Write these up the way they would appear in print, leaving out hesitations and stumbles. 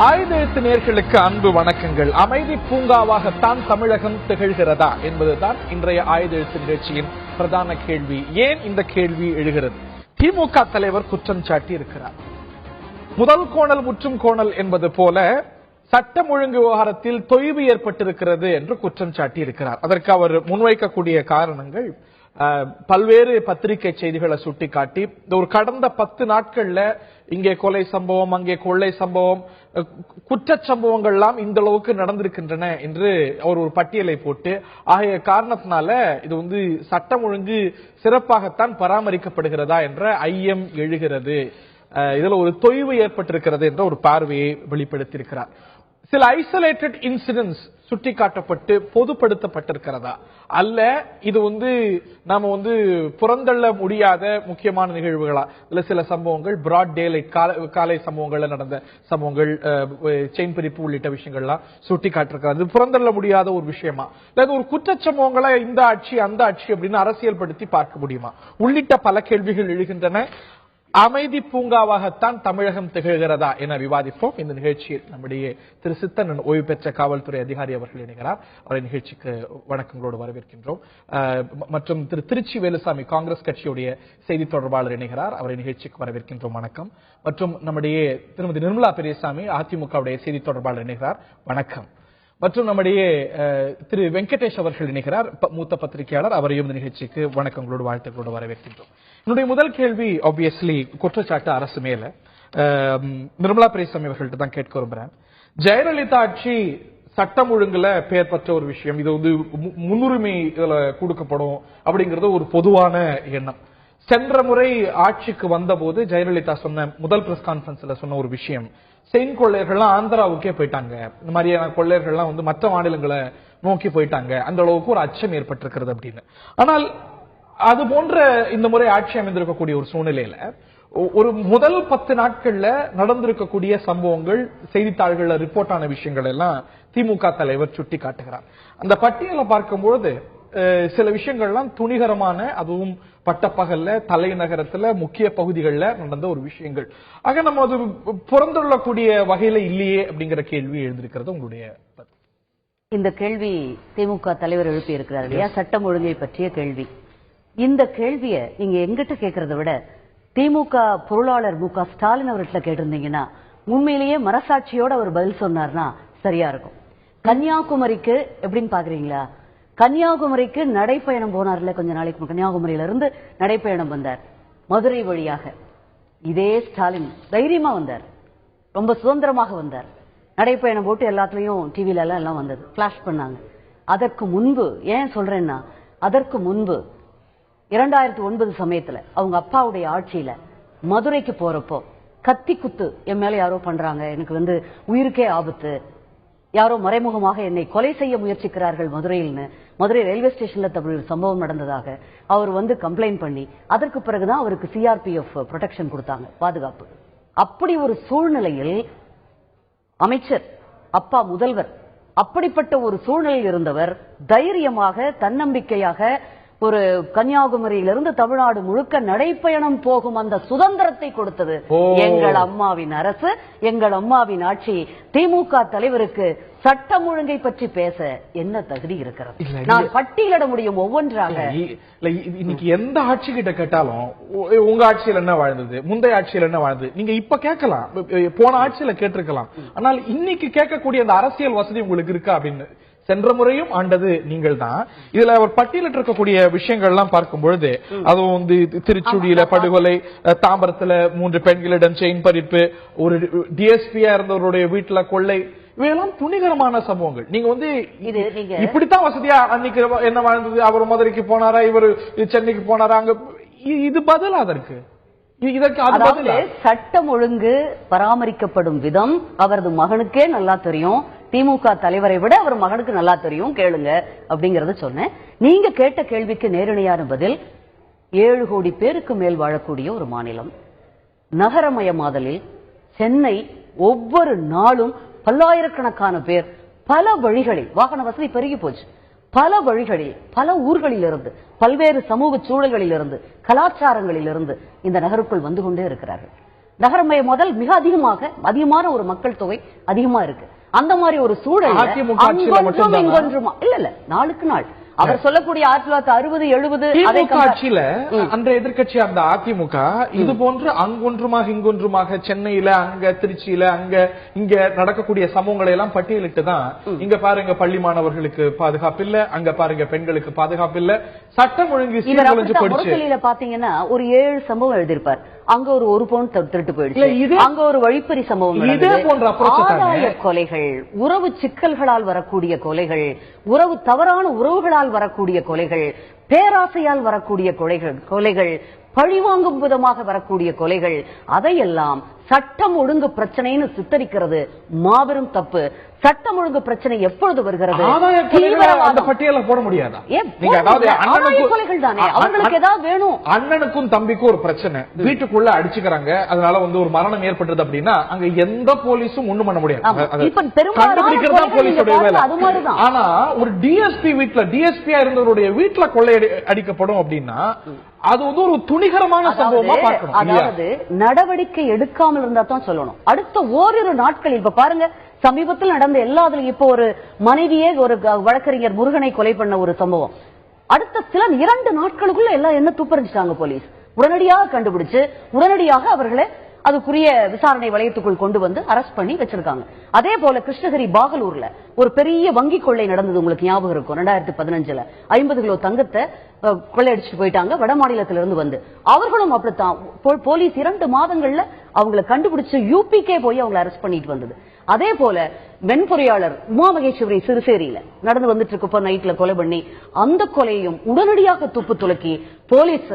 ஆயுத எழுத்து நேயர்களுக்கு அன்பு வணக்கங்கள். அமைதி பூங்காவாகத்தான் தமிழகம் திகழ்கிறதா என்பதுதான் இன்றைய ஆயுத எழுத்து நிகழ்ச்சியின் பிரதான கேள்வி. ஏன் இந்த கேள்வி எழுகிறது? திமுக தலைவர் குற்றம் சாட்டி இருக்கிறார். முதல் கோணல் முற்றும் கோணல் என்பது போல சட்டம் ஒழுங்கு விவகாரத்தில் தொய்வு ஏற்பட்டிருக்கிறது என்று குற்றம் சாட்டி இருக்கிறார். அதற்கு அவர் முன்வைக்கக்கூடிய காரணங்கள் பல்வேறு பத்திரிகை செய்திகளை சுட்டிக்காட்டி ஒரு கடந்த 10 நாட்கள்ல இங்கே கொலை சம்பவம், அங்கே கொள்ளை சம்பவம், குற்ற சம்பவங்கள்லாம் இந்த அளவுக்கு நடந்திருக்கின்றன என்று அவர் ஒரு பட்டியலை போட்டு ஆகிய காரணத்தினால இது சட்டம் ஒழுங்கு சிறப்பாகத்தான் பராமரிக்கப்படுகிறதா என்ற ஐயம் எழுகிறது. இதுல ஒரு தொய்வு ஏற்பட்டிருக்கிறது என்ற ஒரு பார்வையை வெளிப்படுத்தியிருக்கிறார். சில ஐசோலேட்டட் இன்சிடென்ட்ஸ் சுட்டிக்காட்டப்பட்டு பொதுப்படுத்தப்பட்டிருக்கிறதா அல்ல இது நாம புறந்தள்ள முடியாத முக்கியமான நிகழ்வுகளா? இல்ல சில சம்பவங்கள் பிராட் டேலைட் காலை சம்பவங்கள்ல நடந்த சம்பவங்கள், செயின் பிரிப்பு உள்ளிட்ட விஷயங்கள்லாம் சுட்டிக்காட்டிருக்கிறது. புறந்தள்ள முடியாத ஒரு விஷயமா இல்ல ஒரு குற்ற சம்பவங்களை இந்த ஆட்சி அந்த ஆட்சி அப்படின்னு அரசியல் படுத்தி பார்க்க முடியுமா உள்ளிட்ட பல கேள்விகள் எழுகின்றன. அமைதி பூங்காவாகத்தான் தமிழகம் திகழ்கிறதா என விவாதிப்போம். இந்த நிகழ்ச்சியில் நம்முடைய திரு சித்தன் ஓய்வு பெற்ற காவல்துறை அதிகாரி அவர்கள் இணைகிறார். அவரை நிகழ்ச்சிக்கு வணக்கங்களோடு வரவேற்கின்றோம். மற்றும் திரு திருச்சி வேலுசாமி காங்கிரஸ் கட்சியுடைய செய்தி தொடர்பாளர் இணைகிறார். அவரை நிகழ்ச்சிக்கு வரவேற்கின்றோம். வணக்கம். மற்றும் நம்முடைய திருமதி நிர்மலா பெரியசாமி அதிமுகவுடைய செய்தி தொடர்பாளர் இணைகிறார். வணக்கம். மற்றும் நம்முடைய திரு வெங்கடேஷ் அவர்கள் இணைகிறார், மூத்த பத்திரிகையாளர். அவரையும் இந்த நிகழ்ச்சிக்கு வணக்கங்களோடு வாழ்த்துக்களோடு வரவேற்கின்றோம். என்னுடைய முதல் கேள்வி ஆப்வியஸ்லி குற்றச்சாட்டு அரசு மேல. நிர்மலா பெரியசாமி அவர்கள்ட்ட தான் கேட்க விரும்புறேன். ஜெயலலிதா ஆட்சி சட்டம் ஒழுங்குல பெயர் பெற்ற ஒரு விஷயம், இது முன்னுரிமை இதுல கொடுக்கப்படும் அப்படிங்கறது ஒரு பொதுவான எண்ணம். சென்ற முறை ஆட்சிக்கு வந்த போது ஜெயலலிதா சொன்ன முதல் பிரஸ் கான்பரன்ஸ்ல சொன்ன ஒரு விஷயம், செயின் கொள்ளையர்கள்லாம் ஆந்திராவுக்கே போயிட்டாங்க, இந்த மாதிரியான கொள்ளையர்கள்லாம் மற்ற மாநிலங்களை நோக்கி போயிட்டாங்க, அந்த அளவுக்கு ஒரு அச்சம் ஏற்பட்டிருக்கிறது அப்படின்னு. ஆனால் அது போன்ற இந்த முறை ஆட்சி அமைந்திருக்கக்கூடிய ஒரு சூழ்நிலையில ஒரு முதல் 10 நாட்கள்ல நடந்திருக்கக்கூடிய சம்பவங்கள், செய்தித்தாள்கள்ல ரிப்போர்ட் ஆன விஷயங்கள் எல்லாம் திமுக தலைவர் சுட்டி காட்டுகிறார். அந்த பட்டியலை பார்க்கும்போது சில விஷயங்கள்லாம் துணிகரமான, அதுவும் பட்டப்பகல்ல தலைநகரத்துல முக்கிய பகுதிகளில் நடந்த ஒரு விஷயங்கள். ஆக நம்ம அது புறந்தள்ளக்கூடிய வகையில இல்லையே அப்படிங்கிற கேள்வி எழுந்திருக்கிறது. உங்களுடைய இந்த கேள்வி திமுக தலைவர் எழுப்பி இருக்கிறார் இல்லையா, சட்டம் ஒழுங்கை பற்றிய கேள்வி. இந்த கேள்விய நீங்க எங்கிட்ட கேட்கறத விட திமுக பொருளாளர் மு.க. ஸ்டாலின் அவர்கிட்ட கேட்டிருந்தீங்கன்னா உண்மையிலேயே மனசாட்சியோட அவர் பதில் சொன்னார்னா சரியா இருக்கும். கன்னியாகுமரிக்கு எப்படின்னு பாக்குறீங்களா? கன்னியாகுமரிக்கு நடைப்பயணம் போனார்ல கொஞ்ச நாளைக்கு, கன்னியாகுமரியில இருந்து நடைப்பயணம் வந்தார் மதுரை வழியாக. இதே ஸ்டாலின் தைரியமா வந்தார், ரொம்ப சுதந்திரமாக வந்தார். நடைப்பயணம் போட்டு எல்லாத்துலயும் டிவில எல்லாம் வந்தது, பிளாஷ் பண்ணாங்க. அதற்கு முன்பு ஏன் சொல்றேன்னா, அதற்கு முன்பு 2009 சமயத்துல அவங்க அப்பாவுடைய ஆட்சியில மதுரைக்கு போறப்போ கத்தி குத்து என் மேல யாரோ பண்றாங்க, எனக்கு உயிருக்கே ஆபத்து, யாரோ மறைமுகமாக என்னை கொலை செய்ய முயற்சிக்கிறார்கள் மதுரையில்னு மதுரை ரயில்வே ஸ்டேஷன்ல சம்பவம் நடந்ததாக அவர் கம்ப்ளைண்ட் பண்ணி அதற்கு பிறகுதான் அவருக்கு சிஆர்பிஎஃப் ப்ரொடெக்ஷன் கொடுத்தாங்க, பாதுகாப்பு. அப்படி ஒரு சூழ்நிலையில் அமைச்சர், அப்பா முதல்வர், அப்படிப்பட்ட ஒரு சூழ்நிலையில் இருந்தவர் தைரியமாக தன்னம்பிக்கையாக ஒரு கன்னியாகுமரியிலிருந்து தமிழ்நாடு முழுக்க நடைப்பயணம் போகும் அந்த சுதந்திரத்தை கொடுத்தது எங்கள் அம்மாவின் அரசு, எங்கள் அம்மாவின் ஆட்சி. திமுக தலைவருக்கு சட்டம் ஒழுங்கை பற்றி பேச என்ன தகுதி இருக்கிறது? நான் பட்டியலிட முடியும் ஒவ்வொன்றாக. இன்னைக்கு எந்த ஆட்சி கிட்ட கேட்டாலும் உங்க ஆட்சியில் என்ன வாழ்ந்தது, முந்தைய ஆட்சியில் என்ன வாழ்ந்தது நீங்க இப்ப கேட்கலாம், போன ஆட்சியில கேட்டிருக்கலாம். ஆனால் இன்னைக்கு கேட்கக்கூடிய அந்த அரசியல் வசதி உங்களுக்கு இருக்கா அப்படின்னு. சென்ற முறையும் ஆண்டது நீங்கள் தான். இதுல அவர் பட்டியலிட்டு இருக்கக்கூடிய விஷயங்கள் எல்லாம் பார்க்கும் பொழுது அதுவும் திருச்சுடியில படுகொலை, தாம்பரத்துல 3 பெண்களிடம் செயின் பறிப்பு, ஒரு டிஎஸ்பியா இருந்தவருடைய வீட்டுல கொள்ளை, இவையெல்லாம் துணிகரமான சம்பவங்கள். நீங்க இப்படித்தான் வசதியா அன்னைக்கு என்ன வாழ்ந்தது, அவர் மதுரைக்கு போனாரா, இவர் சென்னைக்கு போனாரா, அங்க இது பதில் அதற்கு சட்டம் ஒழுங்கு பராமரிக்கப்படும் விதம் அவரது மகனுக்கே நல்லா தெரியும், திமுக தலைவரை விட அவர் மகனுக்கு நல்லா தெரியும், கேளுங்க அப்படிங்கறத சொன்னேன். நீங்க கேட்ட கேள்விக்கு நேரடியான பதில், 7 கோடி பேருக்கு மேல் வாழக்கூடிய ஒரு மாநிலம், நகரமயமாதலில் சென்னை ஒவ்வொரு நாளும் பல்லாயிரக்கணக்கான பேர் பல வழிகளில், வாகன வசதி பெருகி போச்சு, பல வழிகளில் பல ஊர்களிலிருந்து பல்வேறு சமூக சூழல்களிலிருந்து கலாச்சாரங்களிலிருந்து இந்த நகருக்குள் வந்து கொண்டே இருக்கிறார்கள். நகரமய முதல் மிக அதிகமான ஒரு மக்கள் தொகை அதிகமா இருக்கு. அந்த மாதிரி ஒரு சூழல் இங்கொன்றுமா இல்ல நாளுக்கு நாள் அவர் சொல்லக்கூடிய 1960, 70 ஆட்சியில அன்றைய எதிர்கட்சியா இருந்த அதிமுக இது போன்று அங்கொன்றுமாக இங்கொன்றுமாக சென்னையில அங்க திருச்சியில அங்க இங்க நடக்கக்கூடிய சம்பவங்களை எல்லாம் பட்டியலிட்டு தான் இங்க பாருங்க பள்ளி மாணவர்களுக்கு பாதுகாப்பு இல்ல, அங்க பாருங்க பெண்களுக்கு பாதுகாப்பு இல்ல, சட்டம் ஒழுங்கு சீர்குலைஞ்சு போயிடுச்சு. பாத்தீங்கன்னா ஒரு 7 சம்பவம் எழுதியிருப்பார். அங்க ஒரு பவுன் திருட்டு போயிடுச்சு, அங்க ஒரு வழிப்பறி சம்பவம், இதே போன்ற ஆதாய கொலைகள், உறவு சிக்கல்களால் வரக்கூடிய கொலைகள், தவறான உறவுகளால் வரக்கூடிய கொலைகள், பேராசையால் வரக்கூடிய கொலைகள், பழிவாங்கும் விதமாக வரக்கூடிய கொலைகள், அதையெல்லாம் சட்டம் ஒழுங்கு பிரச்சனைன்னு சித்தரிக்கிறது மாபெரும் தப்பு. சட்டம் ஒழுங்கு பிரச்சனை எப்பொழுது வருகிறது? அந்த பட்டியல போட முடியாதா? கொலைகள் தானே அவங்களுக்கு ஏதாவது வேணும். அண்ணனுக்கும் தம்பிக்கும் ஒரு பிரச்சனை, வீட்டுக்குள்ள அடிச்சுக்கிறாங்க, அதனால ஒரு மரணம் ஏற்பட்டது அப்படின்னா அங்க எந்த போலீஸும் ஒண்ணும் பண்ண முடியாது. ஆனா ஒரு டிஎஸ்பி வீட்டுல டிஎஸ்பியா இருந்தவருடைய வீட்டுல கொள்ளை அடிக்கப்படும் அப்படின்னா அது ஒரு துணிகரமான சம்பவமா பார்க்கணும். அதாவது நடவடிக்கை எடுக்காமல் இருந்தா தான் சொல்லணும். அடுத்த ஓரிரு நாட்களில் இப்ப பாருங்க, சமீபத்தில் நடந்த எல்லாத்துலயும் இப்போ ஒரு மனைவியே ஒரு வழக்கறிஞர் முருகனை கொலை பண்ண ஒரு சம்பவம், அடுத்த சில 2 நாட்களுக்குள்ள எல்லாம் என்ன துப்பறிஞ்சிட்டாங்க போலீஸ். உடனடியாக கண்டுபிடிச்சு உடனடியாக அவர்களை அதுக்குரிய விசாரணை வளையத்துக்குள் கொண்டு வந்து அரெஸ்ட் பண்ணி வச்சிருக்காங்க. அதே போல கிருஷ்ணகிரி பாகலூர்ல ஒரு பெரிய வங்கி கொள்ளை நடந்தது, உங்களுக்கு ஞாபகம் இருக்கும். 2015 50 கிலோ தங்கத்தை கொள்ளையடிச்சுட்டு போயிட்டாங்க வட மாநிலத்திலிருந்து வந்து. அவர்களும் அப்படித்தான் போலீஸ் 2 மாதங்கள்ல அவங்களை கண்டுபிடிச்சு யூபிக்கே போய் அவங்களை அரெஸ்ட் பண்ணிட்டு வந்தது. அதே போல மென்பொறியாளர் உமா மகேஸ்வரி சிறுசேரியில நடந்து வந்துட்டு இருக்கப்ப நைட்ல கொலை பண்ணி அந்த கொலையையும் உடனடியாக துப்பு துளக்கி போலீஸ்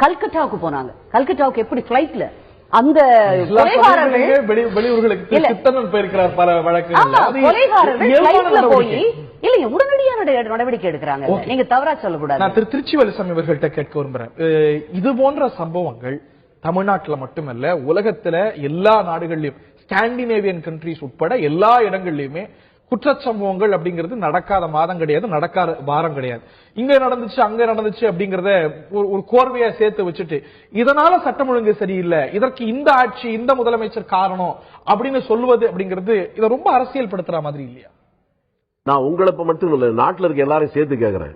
கல்கட்டாவுக்கு போனாங்க. கல்கட்டாவுக்கு எப்படி பிளைட்ல அந்த வெளியூர்களுக்கு உடனடியான நடவடிக்கை எடுக்கிறாங்க. நீங்க தவறா சொல்லக்கூடாது. நான் திருச்சி வேலுசாமி அவர்கள்ட்ட கேட்க விரும்புறேன். இது போன்ற சம்பவங்கள் தமிழ்நாட்டுல மட்டுமல்ல, உலகத்துல எல்லா நாடுகளிலும், ஸ்காண்டினேவியன் கண்ட்ரிஸ் உட்பட எல்லா இடங்கள்லயுமே குற்றச்சம்பவங்கள் அப்படிங்கிறது நடக்காத மாதம் கிடையாது, நடக்காத வாரம் கிடையாது. இங்க நடந்துச்சு அங்க நடந்துச்சு அப்படிங்கறத ஒரு கோர்வையா சேர்த்து வச்சுட்டு இதனால சட்டம் ஒழுங்கு சரியில்லை, இதற்கு இந்த ஆட்சி இந்த முதலமைச்சர் காரணம் அப்படின்னு சொல்லுவது அப்படிங்கிறது இதை ரொம்ப அரசியல் படுத்துற மாதிரி இல்லையா? நான் உங்களை மட்டும் இல்ல, நாட்டில் இருக்க எல்லாரும் சேர்த்து கேட்கிறேன்.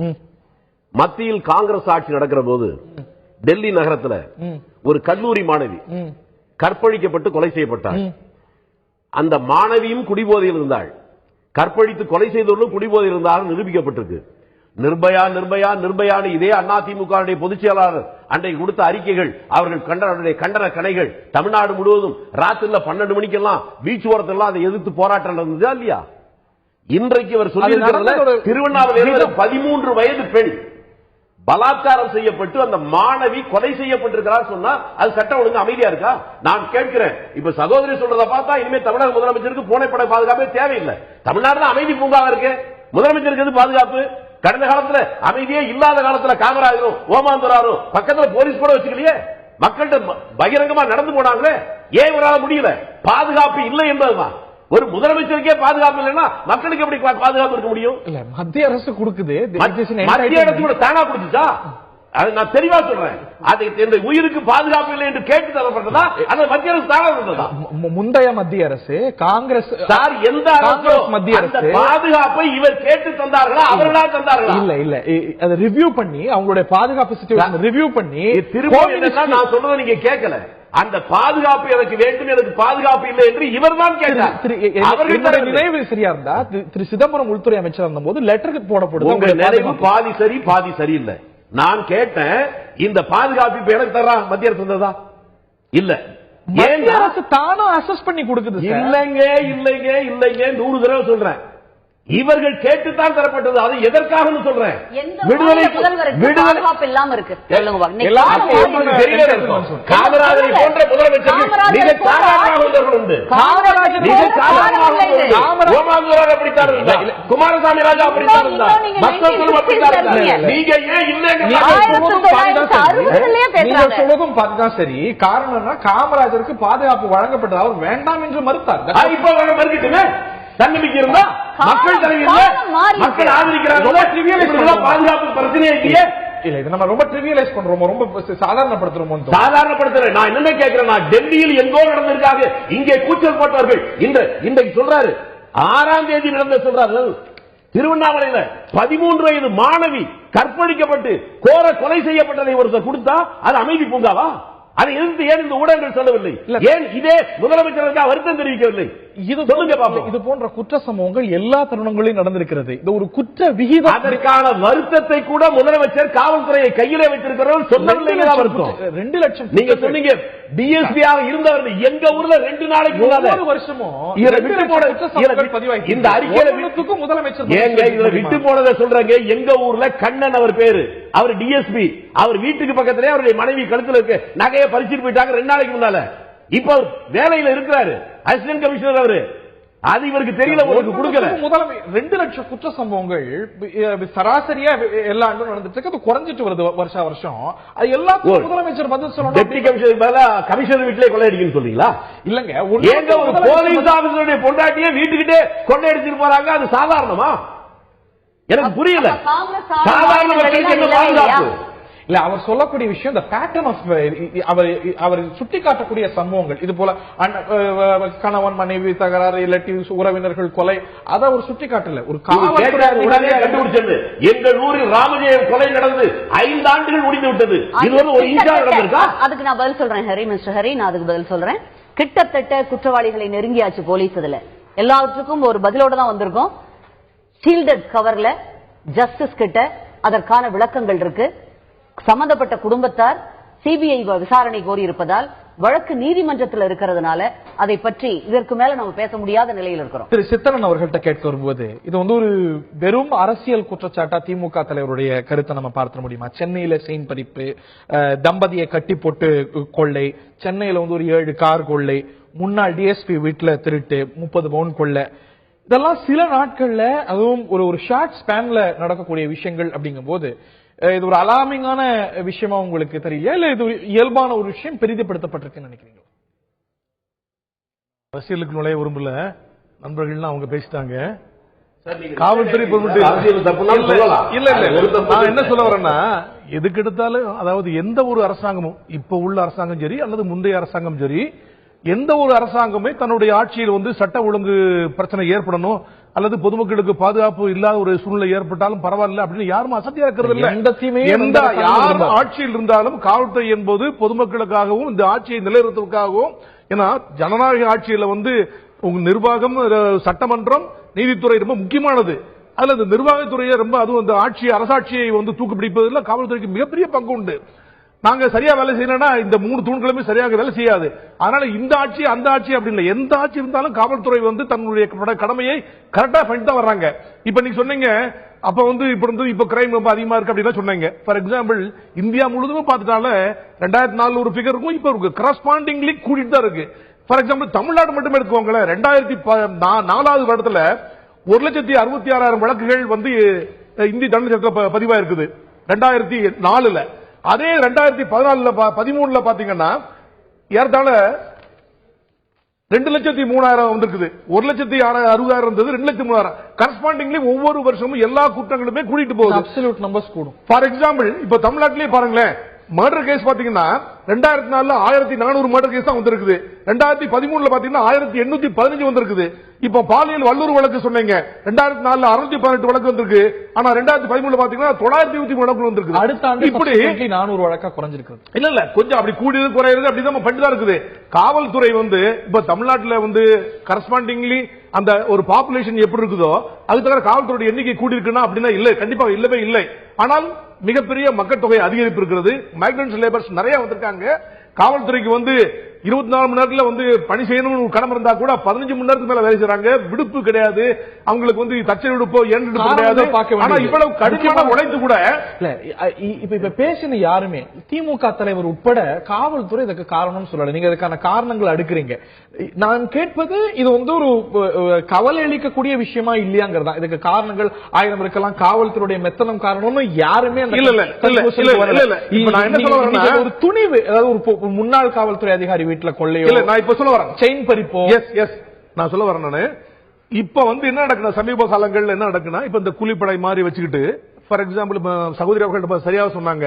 மத்தியில் காங்கிரஸ் ஆட்சி நடக்கிற போது டெல்லி நகரத்துல ஒரு கல்லூரி மாணவி கற்பழிக்கப்பட்டு கொலை செய்யப்பட்டார். அந்த மாணவியும் குடிபோதையில் இருந்தாள். கற்பழித்து கொலை செய்தவர்களும் குடிபோதையில் இருந்தாலும் நிரூபிக்கப்பட்டிருக்கு. நிர்பயா நிர்பயா நிர்பயான்னு இதே அதிமுக பொதுச் செயலாளர் அன்றைக்கு கொடுத்த அறிக்கைகள், அவர்கள் கண்டன கணைகள் தமிழ்நாடு முழுவதும் ராத்திரில 12 மணிக்கெல்லாம் பீச் ஓரத்தெல்லாம் அதை எதிர்த்து போராட்டம் நடந்ததா இல்லையா? இன்றைக்கு அவர் சொல்லியிருக்கிறது திருவண்ணாமலையில் 13 வயது பெண் பலாத்காரம் செய்யப்பட்டு அந்த மாணவி கொலை செய்யப்பட்டிருக்கிறார் சொன்னா அது சட்டம் ஒழுங்கு அமைதியா இருக்கா? நான் கேட்கிறேன். இப்ப சகோதரி சொல்றத பார்த்தா இனிமே தமிழக முதலமைச்சருக்கு பூனைப்படை பாதுகாப்பே தேவையில்லை. தமிழ்நாடுல அமைதி பூங்காவா இருக்கு, முதலமைச்சருக்கு எது பாதுகாப்பு? கடந்த காலத்துல அமைதியே இல்லாத காலத்துல காமராஜரும் ஓமாந்தராரும் பக்கத்துல போலீஸ் கூட வச்சுக்கலையே, மக்கள்கிட்ட பகிரங்கமா நடந்து போனாங்களே, ஏன் இவரால முடியல? பாதுகாப்பு இல்லை என்பதுதான். ஒரு முதலமைச்சருக்கே பாதுகாப்பு இல்லைன்னா மக்களுக்கு எப்படி பாதுகாப்பு இருக்க முடியும்? இல்ல, மத்திய அரசு கொடுக்குது. மத்திய அரசு கூட தானா கொடுத்துச்சா? நான் தெளிவா சொல்றேன். அது உயிருக்கு பாதுகாப்பு இல்லை என்று கேட்டு தரப்பட்டதா? அந்த மத்திய அரசு தானா இருந்ததா? முந்தைய மத்திய அரசு காங்கிரஸ் சார் எந்த மத்திய அரசு பாதுகாப்பை இவர் கேட்டு தந்தார்களா அவர்களா தந்தார்களா? இல்ல இல்ல, அதை ரிவ்யூ பண்ணி அவங்களுடைய பாதுகாப்பு சிச்சுவேஷன் ரிவ்யூ பண்ணி திரும்ப நான் சொல்றதை நீங்க கேட்கல. அந்த பாதுகாப்பு எனக்கு வேண்டும், எனக்கு பாதுகாப்பு இல்லை என்று இவர் தான் கேட்டார். அவர்கள் நினைவு சரியா இருந்தா திரு சிதம்பரம் உள்துறை அமைச்சர் இருந்த போது லெட்டருக்கு போடப்படுது. உங்க நினைவு பாதி சரி பாதி சரியில்லை. நான் கேட்டேன், இந்த பாதுகாப்பு இப்ப எனக்கு தர்றா மத்திய அரசு தந்ததா? இல்ல, மத்திய அரசு தானும் அசஸ் பண்ணி கொடுக்குது. இல்லைங்க இல்லைங்க இல்லைங்க 100 தடவை சொல்றேன். இவர்கள் கேட்டுத்தான் தரப்பட்டது. அது எதற்காக சொல்றேன்? பாதுகாப்பு இல்லாம இருக்கு. காமராஜரை போன்ற முதலமைச்சர் மிக சாதாரணமாக உண்டு. குமாரசாமி ராஜா அப்படித்தான் இருந்தார். மக்கள் அப்படித்தான் இருந்தார். நீங்க ஏன் இல்லைங்க சொல்வதும் பார்த்துதான் சரி. காரணம்னா காமராஜருக்கு பாதுகாப்பு வழங்கப்பட்டது, அவர் வேண்டாம் என்று மறுத்தார். இப்ப மறுக்கிட்டுங்க தன்னம்பிக்கை இருந்தா மக்கள் தலைவர் மக்கள் ஆதரிக்கிறாங்க. பாதுகாப்பு பிரச்சனை இல்லையே. இல்ல இது நம்ம ரொம்ப ட்ரிவியலைஸ் பண்றோம், ரொம்ப சாதாரணப்படுத்துறோம். சாதாரணப்படுத்துற நான் என்ன கேட்கிறேன், டெல்லியில் எங்கோ நடந்திருக்காங்க, இங்கே கூச்சல் போட்டவர்கள் இன்றைக்கு சொல்றாரு 6ஆம் தேதி நடந்த சொல்றாரு. திருவண்ணாமலையில 13 வயது மாணவி கற்பழிக்கப்பட்டு கோர கொலை செய்யப்பட்டதை ஒருத்தர் கொடுத்தா அது அமைதி பூங்காவா? அதை எதிர்த்து ஏன் இந்த ஊடகங்கள் சொல்லவில்லை? ஏன் இதே முதலமைச்சருக்கு வருத்தம் தெரிவிக்கவில்லை? இது போன்ற குற்ற சம்பவங்கள் எல்லா தருணங்களையும் நடந்திருக்கிறது. இது ஒரு குற்ற விகிதம். அதற்கான வருத்தத்தை கூட முதலமைச்சர் காவல்துறையை கையிலே வைத்திருக்கிறவர் சொல்லவில்லை. 2 லட்சம் நீங்க சொன்னீங்க டிஎஸ்பி இருந்தவர்கள் எங்க ஊர்ல 2 நாளைக்கு ஒவ்வொரு வருஷமும் இந்த அறிக்கையில முதலமைச்சர் விட்டு போனதை சொல்றாங்க. எங்க ஊர்ல கண்ணன் அவர் பேரு, அவர் டிஎஸ்பி, அவர் வீட்டுக்கு பக்கத்திலே அவருடைய மனைவி கழுத்துல இருக்கு நகையை பறிச்சுட்டு போயிட்டாங்க 2 நாளைக்கு முன்னால. இப்ப அவர் வேலையில இருக்கிறாரு, அசிஸ்டன்ட் கமிஷனர் அவரு. அது இவருக்கு தெரியல, உங்களுக்கு கொடுக்கல. 2 லட்சம் குற்ற சம்பவங்கள் சராசரியா எல்லா ஆண்டும் நடந்துட்டு இருக்கு. அது குறைஞ்சிட்டு வருது வருஷம். அது எல்லாத்துக்கும் முதலமைச்சர் பதில் சொல்லணும். டெப்டி கமிஷனர் மேல கமிஷனர் வீட்டிலே கொள்ளையடிக்கன்னு சொல்றீங்களா? இல்லங்க, ஏங்க ஒரு போலீஸ் ஆபீசருடைய பொண்டாட்டியே வீட்டுக்கிட்டே கொள்ளையடிச்சிட்டு போறாங்க, அது சாதாரணமா? எனக்கு புரியல. சாதாரண மக்களுக்கு என்ன பாதுகாப்பு? இல்ல, அவர் சொல்லக்கூடிய விஷயம் இந்த பேட்டர்ன் ஆஃப் அவர் சுட்டி காட்டக்கூடிய சம்பவங்கள், இது போல கணவன் மனைவி தகராறு, ரிலேட்டிவ்ஸ் உறவினர்கள் கொலை, அதை அவர் சுட்டி காட்டல. ஒரு கண்டுபிடிச்சது எங்கள் ஊரில் ராமஜெயம் கொலை நடந்து 5 ஆண்டுகள் முடிந்து விட்டது. இது ஒரு இன்சா நடந்திருக்கா? அதுக்கு நான் பதில் சொல்றேன் ஹரி, மிஸ்டர் ஹரி, நான் அதுக்கு பதில் சொல்றேன். கிட்டத்தட்ட குற்றவாளிகளை நெருங்கியாச்சு போலீஸ். இதுல எல்லாத்துக்கும் ஒரு பதிலோட தான் வந்திருக்கோம். ஷீல்டட் கவர்ல ஜஸ்டிஸ் கிட்ட அதற்கான விளக்கங்கள் இருக்கு. சம்பந்தப்பட்ட குடும்பத்தார் சிபிஐ விசாரணை கோரி இருப்பதால் வழக்கு நீதிமன்றத்தில் இருக்கிறதுனால அதை பற்றி இதற்கு மேல நம்ம பேச முடியாத நிலையில் இருக்கிறோம். திரு சித்தரன் அவர்கள்ட்ட கேட்க வரும்போது, இது வந்து ஒரு வெறும் அரசியல் குற்றச்சாட்டா திமுக தலைவருடைய கருத்தை நம்ம பார்த்த முடியுமா? சென்னையில செயின் பறிப்பு, தம்பதியை கட்டி போட்டு கொள்ளை, சென்னையில வந்து ஒரு 7 கார் கொள்ளை, முன்னாள் டிஎஸ்பி வீட்டுல திருட்டு, 30 பவுன் கொள்ளை, இதெல்லாம் சில நாட்கள்ல, அதுவும் ஒரு ஷார்ட் ஸ்பேன்ல நடக்கக்கூடிய விஷயங்கள். அப்படிங்கும் போது இது ஒரு அலார்மிங்கான விஷயமா உங்களுக்கு தெரியல, இல்ல இது இயல்பான ஒரு விஷயம் பெரிதப்படுத்தப்பட்டிருக்குன்னு நினைக்கிறீங்க? அரசியலுக்கு நுழைய விரும்பல நண்பர்கள் அவங்க பேசிட்டாங்க. காவல்துறை நான் என்ன சொல்ல வரேன்னா, எதுக்கு எடுத்தாலும் அதாவது எந்த ஒரு அரசாங்கமும், இப்ப உள்ள அரசாங்கம் சரி அல்லது முந்தைய அரசாங்கம் சரி, எந்த ஒரு அரசாங்கமே தன்னுடைய ஆட்சியில் வந்து சட்ட ஒழுங்கு பிரச்சனை ஏற்படணும் அல்லது பொதுமக்களுக்கு பாதுகாப்பு இல்லாத ஒரு சூழ்நிலை ஏற்பட்டாலும் பரவாயில்ல அப்படின்னு யாரும் அசதியா இருக்கிறது இல்லை. எந்த யார் ஆட்சியில் இருந்தாலும் காவல்துறை என்பது பொதுமக்களுக்காகவும் இந்த ஆட்சியை நிலைநிறுத்துவதற்காகவும், ஏன்னா ஜனநாயக ஆட்சியில வந்து உங்க நிர்வாகம், சட்டமன்றம், நீதித்துறை ரொம்ப முக்கியமானது. அதுல இந்த நிர்வாகத்துறையை ரொம்ப, அதுவும் இந்த ஆட்சி அரசாட்சியை வந்து தூக்குப்பிடிப்பதில் காவல்துறைக்கு மிகப்பெரிய பங்கு உண்டு. நாங்க சரியா வேலை செய்யணும்னா இந்த 3 தூண்களுமே சரியாக வேலை செய்யாது. அதனால இந்த ஆட்சி அந்த ஆட்சி அப்படின்னு இல்லை, எந்த ஆட்சி இருந்தாலும் காவல்துறை வந்து தன்னுடைய கடமையை கரெக்டா பண்ணிட்டு தான் வர்றாங்க. இப்ப நீங்க சொன்னீங்க அப்ப வந்து இப்ப கிரைம் ரொம்ப அதிகமா இருக்கு அப்படின்னு சொன்னீங்க. ஃபார் எக்ஸாம்பிள் இந்தியா முழுவதும் பார்த்துட்டால 2004 ஒரு பிகர் இருக்கும், இப்ப கரஸ்பாண்டிங்லி கூட்டிட்டு தான் இருக்கு. ஃபார் எக்ஸாம்பிள் தமிழ்நாடு மட்டுமே எடுத்துக்கோங்களேன், 2004 வருடத்துல 1,66,000 வழக்குகள் வந்து இந்திய தண்டனை சட்டத்தில் பதிவா இருக்குது 2004. அதே 2014-13 பாத்தீங்கன்னா ஏறத்தாழ 2,03,000 வந்திருக்குது. 1,60,000 இருந்தது, 2,03,000. கரஸ்பாண்டிங்லி ஒவ்வொரு வருஷமும் எல்லா குற்றங்களுமே கூட்டிட்டு போகுது. அப்சல்யூட் நம்பர்ஸ் கூடும். ஃபார் எக்ஸாம்பிள் இப்ப தமிழ்நாட்டிலேயே பாருங்களேன், மர்டர் கேஸ் பாத்தீங்கன்னா 2004 1400 மர்டர் கேஸ் தான் வந்திருக்குது. 2013 பாத்தீங்கன்னா 1815 வந்திருக்குது. இப்ப பாலியல் வல்லுறு வழக்கு சொன்னீங்க, 2004 618 வழக்கு வந்திருக்கு. ஆனா 2013 பாத்தீங்கன்னா 923 வழக்கு வந்திருக்கு. அடுத்த ஆண்டு இப்படி 400 வழக்கா குறைஞ்சிருக்கு. இல்ல கொஞ்சம் அப்படி கூடியது குறையிறது அப்படிதான் பண்ணிதான் இருக்குது. காவல்துறை வந்து இப்ப தமிழ்நாட்டில் வந்து கரஸ்பாண்டிங்லி அந்த ஒரு பாப்புலேஷன் எப்படி இருக்குதோ அதுக்கு தவிர காவல்துறை எண்ணிக்கை கூடி இருக்குன்னா அப்படின்னா இல்ல, கண்டிப்பா இல்லவே இல்லை. ஆனால் மிகப்பெரிய மக்கள் தொகை அதிகரிப்பு இருக்கிறது, மைக்ரன்ட் லேபர்ஸ் நிறைய வந்திருக்காங்க. காவல்துறைக்கு வந்து 24 மணி நேரத்துல வந்து பணி செய்யணும் கடமை இருந்தா கூட 15 மணி நேரத்துக்கு மேல வேலை செய்யறாங்க. விடுப்பு கிடையாது அவங்களுக்கு, வந்து தச்சை விடுப்போ ஏன் கிடையாது. ஆனா இவ்வளவு கடுமையான உழைத்து கூட இப்ப பேசின யாருமே திமுக தலைவர் உட்பட காவல்துறை இதுக்கு காரணம் சொல்லல. நீங்க இதுக்கான காரணங்கள் அடுக்குறீங்க. நான் கேட்பது இது வந்து ஒரு கவலை அளிக்கக்கூடிய விஷயமா இல்லையாங்கிறதா. இதுக்கு காரணங்கள் 1000 இருக்கலாம், காவல்துறையுடைய மெத்தனம் காரணம்னு யாருமே ஒரு துணிவு, அதாவது ஒரு முன்னாள் காவல்துறை அதிகாரி வீட்டுல கொள்ளையோ, நான் இப்ப சொல்ல வரேன் செயின் பறிப்போ, நான் சொல்ல வரேன் நானு. இப்ப வந்து என்ன நடக்குது, சமீப காலங்கள்ல என்ன நடக்குன்னா, இப்ப இந்த கூலிப்படை மாதிரி வச்சுக்கிட்டு ஃபார் எக்ஸாம்பிள் சகோதரி அவர்கள் சரியாக சொன்னாங்க,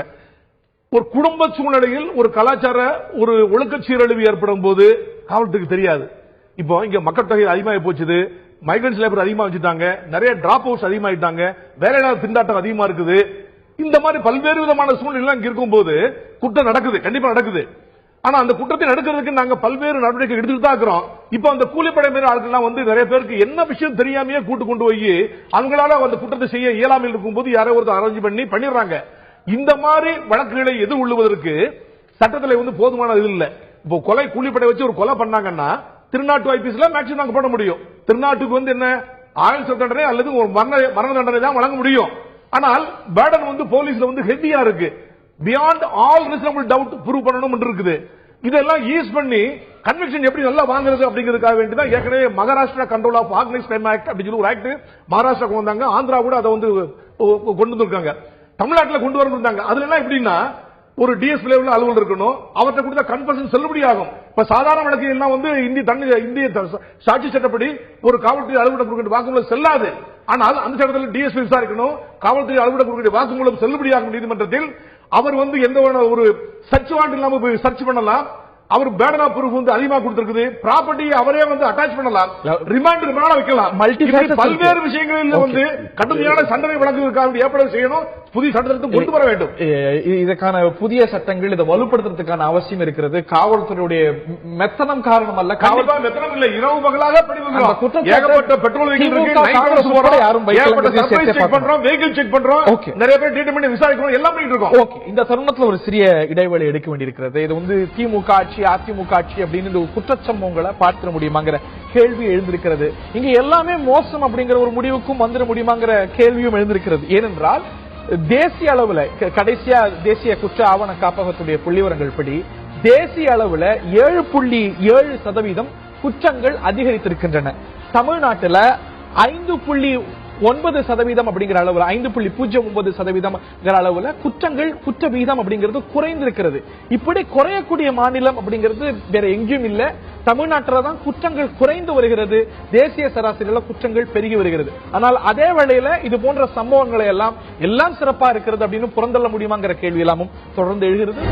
ஒரு குடும்ப சூழ்நிலையில் ஒரு கலாச்சார ஒரு ஒழுக்க சீரழிவு ஏற்படும் போது காவல்துறைக்கு தெரியாது. இப்போ இங்க மக்கள் தொகை அதிகமாக போச்சுது, மைக்ரன்ஸ் லேபர் அதிகமா வச்சுட்டாங்க, நிறைய டிராப் அவுட்ஸ் அதிகமாயிட்டாங்க, வேலையில்லா திண்டாட்டம் அதிகமா இருக்குது. இந்த மாதிரி பல்வேறு விதமான சூழ்நிலை இங்க இருக்கும் போது குற்றம் நடக்குது, கண்டிப்பா நடக்குது. ஆனா அந்த குற்றத்தை நடக்கிறதுக்கு நாங்க பல்வேறு நடவடிக்கை எடுத்துட்டு தான் இருக்கிறோம். இப்ப அந்த கூலிப்படை மாரி ஆட்கள்லாம் வந்து நிறைய பேருக்கு என்ன விஷயம் தெரியாமையே கூட்டு கொண்டு போய் அவங்களால அந்த குற்றத்தை செய்ய இயலாமல் இருக்கும் போது யாரோ ஒருத்தர் அரேஞ்ச் பண்ணிடுறாங்க. இந்த மாதிரி வழக்குகளை எதிர்கொள்வதற்கு சட்டத்தில் வந்து போதுமான இது இல்ல. இப்போ கொலை கூலிப்படை வச்சு ஒரு கொலை பண்ணாங்கன்னா திருநாட்டு ஐபிஎஸ்ல மேக்ஸிமம் நாங்க போட முடியும். திருநாட்டுக்கு வந்து என்ன ஆயுள் தண்டனை அல்லது ஒரு மரண தண்டனை தான் வழங்க முடியும். ஆனால் பேர்டன் வந்து போலீஸ்ல வந்து ஹெவியா இருக்கு. Beyond all reasonable doubt prove பண்ணணும் இருக்குது. இதெல்லாம் யூஸ் பண்ணி கன்விக்ஷன் எப்படி நல்லா வாங்குறது அப்படிங்கிறதுக்காக வேண்டிதான் ஏற்கனவே Maharashtra control of organised crime act அப்படின்னு சொல்லி ஒரு ஆக்ட் மகாராஷ்டிரா கொண்டு வந்தாங்க. ஆந்திரா கூட அதை வந்து கொண்டு வந்திருக்காங்க, தமிழ்நாட்டில் கொண்டு வரணும். அதுல எல்லாம் எப்படின்னா ஒரு டிஎஸ்பி லெவலில் அலுவலர் இருக்கணும், அவர்கிட்ட கொடுத்த கன்ஃபர்ஷன் செல்லுபடி ஆகும். இப்ப சாதாரண வழக்கு எல்லாம் வந்து இந்திய சாட்சி சட்டப்படி ஒரு காவல்துறை அலுவலர் கொடுக்கிற வாக்குமூலம் செல்லாது. ஆனால் அந்த சட்டத்தில் டிஎஸ்பி விசாரிக்கணும், காவல்துறை அலுவலர் கொடுக்கிற வாக்குமூலம் செல்லுபடியாகும் நீதிமன்றத்தில். அவர் வந்து எந்த ஒரு சர்ச் வாரண்ட் இல்லாம போய் சர்ச் பண்ணலாம். அவர் பேர்டன் ஆஃப் ப்ரூஃப் வந்து அதிகமா கொடுத்திருக்குது. ப்ராப்பர்ட்டியை அவரே வந்து அட்டாச் பண்ணலாம், ரிமாண்ட் வைக்கலாம். பல்வேறு விஷயங்களில் வந்து கடுமையான தண்டனை வழங்குவதற்காக ஏற்பாடு செய்யணும், புதிய சட்டத்திற்கு கொண்டு வர வேண்டும். இதற்கான புதிய சட்டங்கள் இதை வலுப்படுத்துறதுக்கான அவசியம் இருக்கிறது. காவல்துறையுடைய மெத்தனம் காரணம் அல்ல, காவல்துறை மெத்தனம் இல்ல, இரவு பகலாக ஏகப்பட்ட பெட்ரோல் வெஹிக்கிள் செக் பண்றோம், நிறைய பேர் ட்ரீட்மெண்ட் விசாரிக்கிறோம், எல்லாம் பண்ணிட்டு இருக்கோம். இந்த தருணத்தில் ஒரு சிறிய இடைவெளி எடுக்க வேண்டியிருக்கிறது. இது வந்து திமுக ஆட்சி அதிமுக ஆட்சி அப்படின்னு இந்த குற்றச்சம்பவங்களை பார்த்திட முடியுமாங்கிற கேள்வி எழுந்திருக்கிறது. இங்க எல்லாமே மோசம் அப்படிங்கிற ஒரு முடிவுக்கும் வந்துட முடியுமாங்கிற கேள்வியும் எழுந்திருக்கிறது. ஏனென்றால் தேசிய அளவுல கடைசியா தேசிய குற்ற ஆவண காப்பகத்துடைய புள்ளிவிவரங்கள் படி தேசிய அளவுல 7.7% குற்றங்கள் அதிகரித்திருக்கின்றன. தமிழ்நாட்டில் 5.9% அப்படிங்கிற அளவுல 5.09% அளவுல குற்றங்கள் குற்ற வீதம் அப்படிங்கிறது குறைந்திருக்கிறது. இப்படி குறையக்கூடிய மாநிலம் அப்படிங்கிறது வேற எங்கேயும் இல்ல, தமிழ்நாட்டில் தான் குற்றங்கள் குறைந்து வருகிறது, தேசிய சராசரியில குற்றங்கள் பெருகி வருகிறது. ஆனால் அதே வேளையில இது போன்ற சம்பவங்களை எல்லாம் சிறப்பா இருக்கிறது அப்படின்னு புறந்தள்ள முடியுமாங்கிற கேள்வி எல்லாமும் தொடர்ந்து எழுகிறது.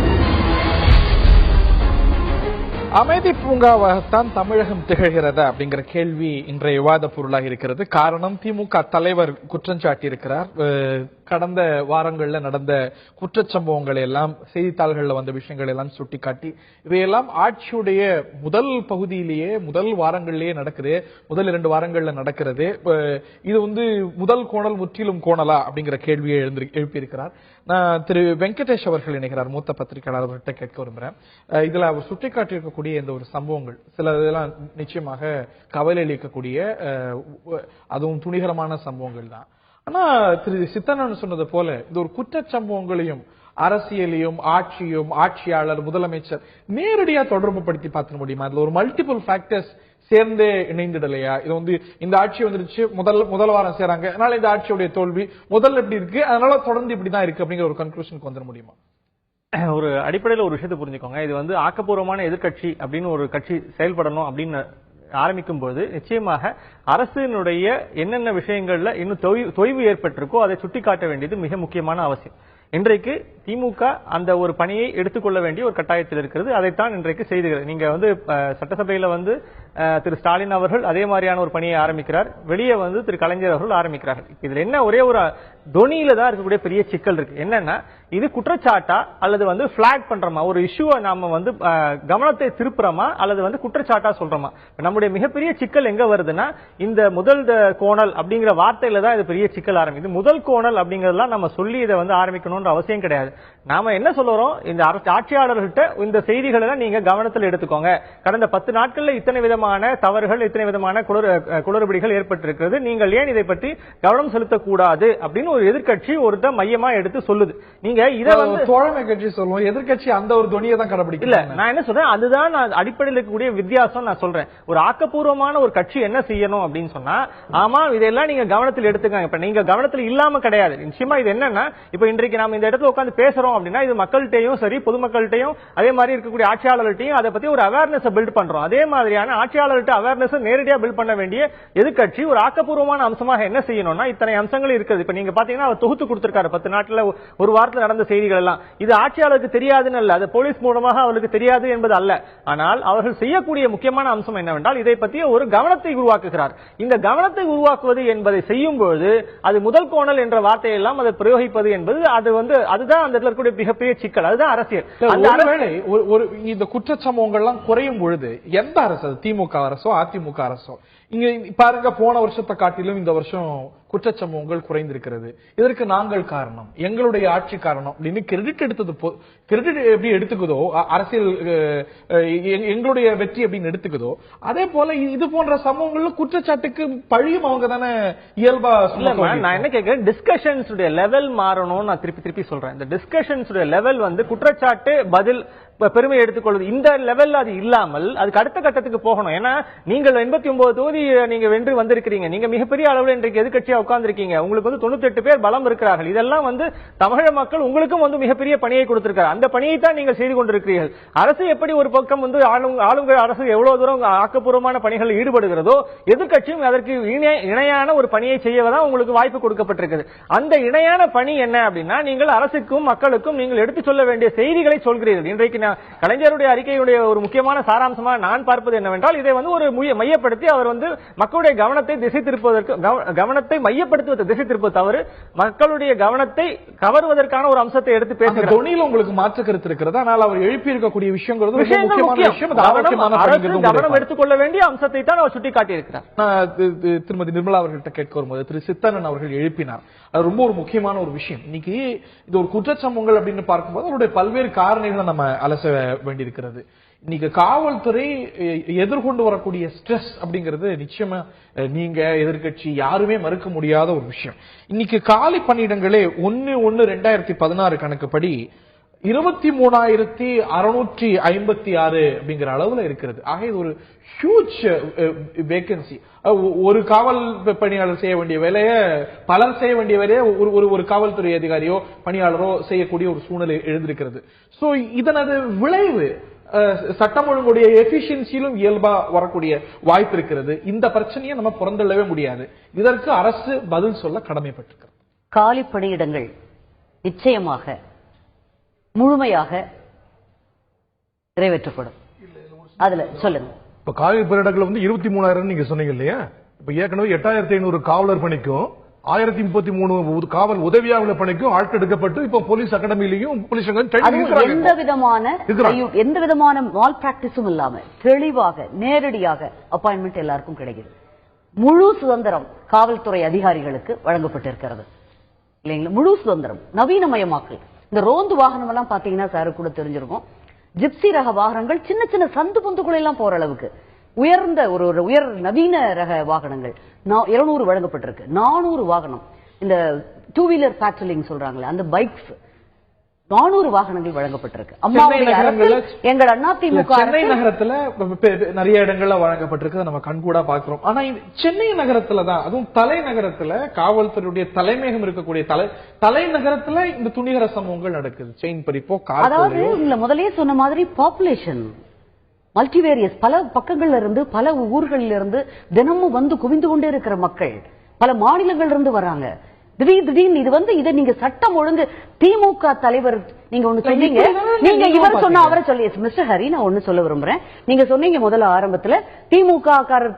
அமைதி பூங்காவாகத்தான் தமிழகம் திகழ்கிறதா அப்படிங்கிற கேள்வி இன்றைய விவாத பொருளாக இருக்கிறது. காரணம், திமுக தலைவர் குற்றம் சாட்டியிருக்கிறார். கடந்த வாரங்கள்ல நடந்த குற்றச்சம்பவங்களை எல்லாம் செய்தித்தாள்கள்ல வந்த விஷயங்கள் எல்லாம் சுட்டிக்காட்டி இவையெல்லாம் ஆட்சியுடைய முதல் பகுதியிலேயே முதல் வாரங்களிலேயே நடக்குது, முதல் 2 வாரங்கள்ல நடக்கிறது. இது வந்து முதல் கோணல் முற்றிலும் கோணலா அப்படிங்கிற கேள்வியை எழுப்பியிருக்கிறார். நான் திரு வெங்கடேஷ் அவர்கள் இணைகிறார், மூத்த பத்திரிகையாளர், அவர்கிட்ட கேட்க விரும்புறேன். இதுல அவர் சுட்டிக்காட்டியிருக்கக்கூடிய இந்த ஒரு சம்பவங்கள் சில இதெல்லாம் நிச்சயமாக கவலை அளிக்கக்கூடிய அதுவும் துணிகரமான சம்பவங்கள் தான். ஆனா திரு சித்தனன் சொன்னது போல இது ஒரு குற்றச்சம்பவங்களையும் அரசியலையும் ஆட்சியும் ஆட்சியாளர் முதலமைச்சர் நேரடியா தொடர்பு படுத்தி பார்க்க முடியுமா? அதுல ஒரு மல்டிபிள் ஃபேக்டர்ஸ் சேர்ந்தே இணைந்துடலையா? இது வந்து இந்த ஆட்சி வந்துருச்சு, முதல் வாரம் சேராங்க, அதனால இந்த ஆட்சியுடைய தோல்வி முதல்ல எப்படி இருக்கு, அதனால தொடர்ந்து இப்படிதான் இருக்கு அப்படிங்கிற ஒரு கன்க்ளூஷனுக்கு வந்துட முடியுமா? ஒரு அடிப்படையில் ஒரு விஷயத்தை புரிஞ்சுக்கோங்க. இது வந்து ஆக்கப்பூர்வமான எதிர்கட்சி அப்படின்னு ஒரு கட்சி செயல்படணும் அப்படின்னு ஆரம்பிக்கும் போது நிச்சயமாக அரசினுடைய என்னென்ன விஷயங்கள்ல இன்னும் தொய்வு ஏற்பட்டிருக்கோ அதை சுட்டிக்காட்ட வேண்டியது மிக முக்கியமான அவசியம். இன்றைக்கு திமுக அந்த ஒரு பணியை எடுத்துக்கொள்ள வேண்டிய ஒரு கட்டாயத்தில் இருக்கிறது. அதைத்தான் இன்றைக்கு செய்துகிறது. நீங்க வந்து சட்டசபையில வந்து திரு ஸ்டாலின் அவர்கள் அதே மாதிரியான ஒரு பணியை ஆரம்பிக்கிறார், வெளியே வந்து திரு கலைஞர் அவர்கள் ஆரம்பிக்கிறார்கள். இதுல என்ன ஒரே ஒரு தொனியில தான் இருக்கக்கூடிய பெரிய சிக்கல் இருக்கு. என்னன்னா இது குற்றச்சாட்டா அல்லது வந்து பிளாக் பண்றோமா, ஒரு இஷ்யூவை நாம வந்து கவனத்தை திருப்புறோமா அல்லது வந்து குற்றச்சாட்டா சொல்றோமா? நம்முடைய மிகப்பெரிய சிக்கல் எங்க வருதுன்னா இந்த முதல் கோணல் அப்படிங்கிற வார்த்தையில தான் இது பெரிய சிக்கல் ஆரம்பிக்குது. முதல் கோணல் அப்படிங்கறதெல்லாம் நம்ம சொல்லி இதை வந்து ஆரம்பிக்கணும்ன்ற அவசியம் கிடையாது. நாம என்ன சொல்றோம், இந்த ஆட்சியாளர்கிட்ட இந்த செய்திகளை எல்லாம் நீங்க கவனத்தில் எடுத்துக்கோங்க. கடந்த 10 நாட்கள்ல இத்தனை விதமான தவறுகள், இத்தனை விதமான குளறுபடிகள் ஏற்பட்டிருக்கிறது, நீங்கள் ஏன் இதை பற்றி கவனம் செலுத்தக்கூடாது அப்படின்னு ஒரு எதிர்கட்சி ஒருத்த மையமா எடுத்து சொல்லுது. நீங்க இதை வந்து தோழமை கட்சி சொல்லுவோம், எதிர்கட்சி அந்த ஒரு துணியை தான் கடைபிடிக்கல. இல்ல, நான் என்ன சொல்றேன், அதுதான் நான் அடிப்படையில் இருக்கக்கூடிய வித்தியாசம் நான் சொல்றேன். ஒரு ஆக்கப்பூர்வமான ஒரு கட்சி என்ன செய்யணும் அப்படின்னு சொன்னா, ஆமா இதெல்லாம் நீங்க கவனத்தில் எடுத்துக்காங்க. இப்ப நீங்க கவனத்தில் இல்லாம கிடையாது. நிச்சயமா இது என்னன்னா, இப்ப இன்றைக்கு நாம இந்த இடத்துல உட்கார்ந்து பேசுறோம் அப்படின்னா இது மக்கள்கிட்டையும் சரி பொதுமக்கள்கிட்டையும் அதே மாதிரி இருக்கக்கூடிய ஆட்சியாளர்கள்ட்டையும் அதை பத்தி ஒரு அவேர்னஸ் பில்ட் பண்றோம். அதே மாதிரியான ஆட்சியாளர்கிட்ட அவேர்னஸ் நேரடியா பில்ட் பண்ண வேண்டிய எதிர்க்கட்சி ஒரு ஆக்கப்பூர்வமான அம்சமாக என்ன செய்யணும்னா இத்தனை அம்சங்கள் இருக்குது. இப்ப நீங்க பாத்தீங்கன்னா அவர் தொகுத்து கொடுத்திருக்காரு 10 நாட்கள் ஒரு வாரத்தில் நடந்த செய்திகள் எல்லாம். இது ஆட்சியாளருக்கு தெரியாதுன்னு அல்ல, அது போலீஸ் மூலமாக அவருக்கு தெரியாது என்பது அல்ல. ஆனால் அவர்கள் செய்யக்கூடிய முக்கியமான அம்சம் என்னவென்றால் இதை பற்றிய ஒரு கவனத்தை உருவாக்குகிறார். இந்த கவனத்தை உருவாக்குவது என்பதை செய்யும் பொழுது அது முதல் கோணல் என்ற வார்த்தையை எல்லாம் அதை பிரயோகிப்பது என்பது அதுதான் அந்த இடத்துல இருக்கக்கூடிய மிகப்பெரிய சிக்கல். அதுதான் அரசியல். இந்த குற்றச்சம்பவங்கள்லாம் குறையும் பொழுது எந்த அரசு, திமுக அரசோ அதிமுக அரசோ, இங்க பாருங்க போன வருஷத்தை காட்டிலும் இந்த வருஷம் குற்றச்சம்பவங்கள் குறைந்திருக்கிறது. இதற்கு நாங்கள் காரணம், எங்களுடைய ஆட்சி காரணம் அப்படின்னு கிரெடிட் எப்படி எடுத்துக்குதோ, அரசியல் எங்களுடைய வெற்றி அப்படின்னு எடுத்துக்குதோ, அதே போல இது போன்ற சம்பவங்கள்ல குற்றச்சாட்டுக்கு பழியும் அவங்க தானே இயல்பா. நான் என்ன கேட்கிறேன், டிஸ்கஷன்ஸ் லெவல் மாறணும். நான் திருப்பி சொல்றேன், இந்த டிஸ்கஷன்ஸ் லெவல் குற்றச்சாட்டு பதில் பெருமை எடுத்துக்கொள்வது இந்த லெவல் அது இல்லாமல் அதுக்கு அடுத்த கட்டத்துக்கு போகணும். ஏன்னா நீங்கள் 89 தொகுதி நீங்க வென்று வந்திருக்கிறீங்க, நீங்க மிகப்பெரிய அளவில் இன்றைக்கு எதிர்க்கட்சியா உட்கார்ந்திருக்கீங்க, உங்களுக்கு 98 பேர் பலம் இருக்கிறார்கள். இதெல்லாம் தமிழக மக்கள் உங்களுக்கும் மிகப்பெரிய பணியை கொடுத்திருக்காரு. அந்த பணியை தான் நீங்கள் செய்து கொண்டிருக்கிறீர்கள். அரசு எப்படி ஒரு பக்கம் ஆளுங்க அரசு எவ்வளவு தூரம் ஆக்கப்பூர்வமான பணிகளில் ஈடுபடுகிறதோ எதிர்க்கட்சியும் அதற்கு இணையான ஒரு பணியை செய்யதான் உங்களுக்கு வாய்ப்பு கொடுக்கப்பட்டிருக்கிறது. அந்த இணையான பணி என்ன அப்படின்னா நீங்கள் அரசுக்கும் மக்களுக்கும் நீங்கள் எடுத்துச் சொல்ல வேண்டிய செய்திகளை சொல்கிறீர்கள். இன்றைக்கு கலைஞருடைய அறிக்கையுடைய ஒரு முக்கியமான சாராம்சமாக நான் பார்ப்பது என்னவென்றால் இதை ஒரு மையப்படுத்தி அவர் மக்களுடைய கவனத்தை திசை திருப்புவதற்கு கவனத்தை மையப்படுத்துவது திசை திருப்ப தவறு மக்களுடைய கவனத்தை கவர்வதற்கான ஒரு அம்சத்தை எடுத்து பேசுகிறார். தொனியில் உங்களுக்கு மாற்று கருத்து இருக்கிறது, ஆனால் அவர் எழுப்பி இருக்கக்கூடிய விஷயங்கிறது கவனம் எடுத்துக்கொள்ள வேண்டிய அம்சத்தை தான் அவர் சுட்டிக்காட்டியிருக்கிறார். திருமதி நிர்மலா அவர்கள்ட்ட கேட்க வரும்போது திரு சித்தனன் அவர்கள் எழுப்பினார், அது ரொம்ப ஒரு முக்கியமான ஒரு விஷயம். இன்னைக்கு இது ஒரு குற்றச்சம்பவங்கள் அப்படின்னு பார்க்கும்போது அவருடைய பல்வேறு காரணிகளை நம்ம அலச வேண்டியிருக்கிறது. இன்னைக்கு காவல்துறை எதிர்கொண்டு வரக்கூடிய ஸ்ட்ரெஸ் அப்படிங்கிறது நிச்சயமா நீங்க எதிர்கட்சி யாருமே மறுக்க முடியாத ஒரு விஷயம். இன்னைக்கு காலி பணியிடங்களே 1/1/2016 கணக்குப்படி 23,656 அப்படிங்கிற அளவுல இருக்கிறது. ஆக இது ஒரு ஹியூஜ் வேகன்சி. ஒரு காவல் பணியாளர் செய்ய வேண்டிய வேலையை பலர் செய்ய வேண்டிய வேலையை ஒரு காவல்துறை அதிகாரியோ பணியாளரோ செய்யக்கூடிய ஒரு சூழ்நிலை எழுந்திருக்கிறது. சோ இதனது விளைவு சட்டம் ஒழுங்குடைய எபிஷியன்சியிலும் இயல்பா வரக்கூடிய வாய்ப்பு இருக்கிறது. இந்த பிரச்சனையை நம்ம புறந்தள்ளவே முடியாது. இதற்கு அரசு பதில் சொல்ல கடமைப்பட்டிருக்கிறது. காலி பணியிடங்கள் நிச்சயமாக முழுமையாக நிறைவேற்றப்படும். அதுல சொல்லுங்க. இப்ப காவல் பணியிடங்கள் 23,000 நீங்க சொன்னீங்க இல்லையா? இப்ப ஏற்கனவே 8,500 காவலர் பணிக்கும் 1033 காவல் உதவியாளர் பணிக்கும் ஆட்கள் எடுக்கப்பட்டு இப்ப போலீஸ் அகாடமியிலையும் எந்த விதமான மால் பிராக்டிஸும் இல்லாம தெளிவாக நேரடியாக அப்பாயின்மெண்ட் எல்லாருக்கும் கிடைக்குது. முழு சுதந்திரம் காவல்துறை அதிகாரிகளுக்கு வழங்கப்பட்டிருக்கிறது இல்லைங்களா? முழு சுதந்திரம், நவீனமயமாக்கல். இந்த ரோந்து வாகனம் எல்லாம் பாத்தீங்கன்னா சாரு கூட தெரிஞ்சிருக்கும், ஜிப்சி ரக வாகனங்கள் சின்ன சின்ன சந்து பொந்துக்குள்ள எல்லாம் போற அளவுக்கு உயர்ந்த உயர் நவீன ரக வாகனங்கள் 200 வழங்கப்பட்டிருக்கு. 400 வாகனம், இந்த 2 வீலர் பேட்ரோலிங் சொல்றாங்களே அந்த பைக்ஸ் 400 வாகனங்கள் வழங்கப்பட்டிருக்கு. எங்கள் அதிமுக சென்னை நகரத்துல நிறைய இடங்கள்ல வழங்கப்பட்டிருக்கு, நம்ம கண்கூடா பாக்குறோம். ஆனா சென்னை நகரத்துல தான், அதுவும் தலைநகரத்துல காவல்துறையுடைய தலைமையகம் இருக்கக்கூடிய தலைநகரத்துல இந்த துணிகர சம்பவங்கள் நடக்குது. செயின் பறிப்போ, அதாவது முதலே சொன்ன மாதிரி பாப்புலேஷன் மல்டிவேரியஸ், பல பக்கங்கள்ல இருந்து பல ஊர்களில் இருந்து தினமும் குவிந்து கொண்டே இருக்கிற மக்கள் பல மாநிலங்கள்ல இருந்து வராங்க. திடீர்னு இதை நீங்க சட்டம் ஒழுங்கு திமுக தலைவர் நீங்க ஒண்ணு சொன்னீங்க, நீங்க இவர் சொன்ன அவரை சொல்லி மிஸ்டர் ஹரி நான் ஒண்ணு சொல்ல விரும்புறேன். நீங்க சொன்னீங்க முதல்ல ஆரம்பத்துல திமுக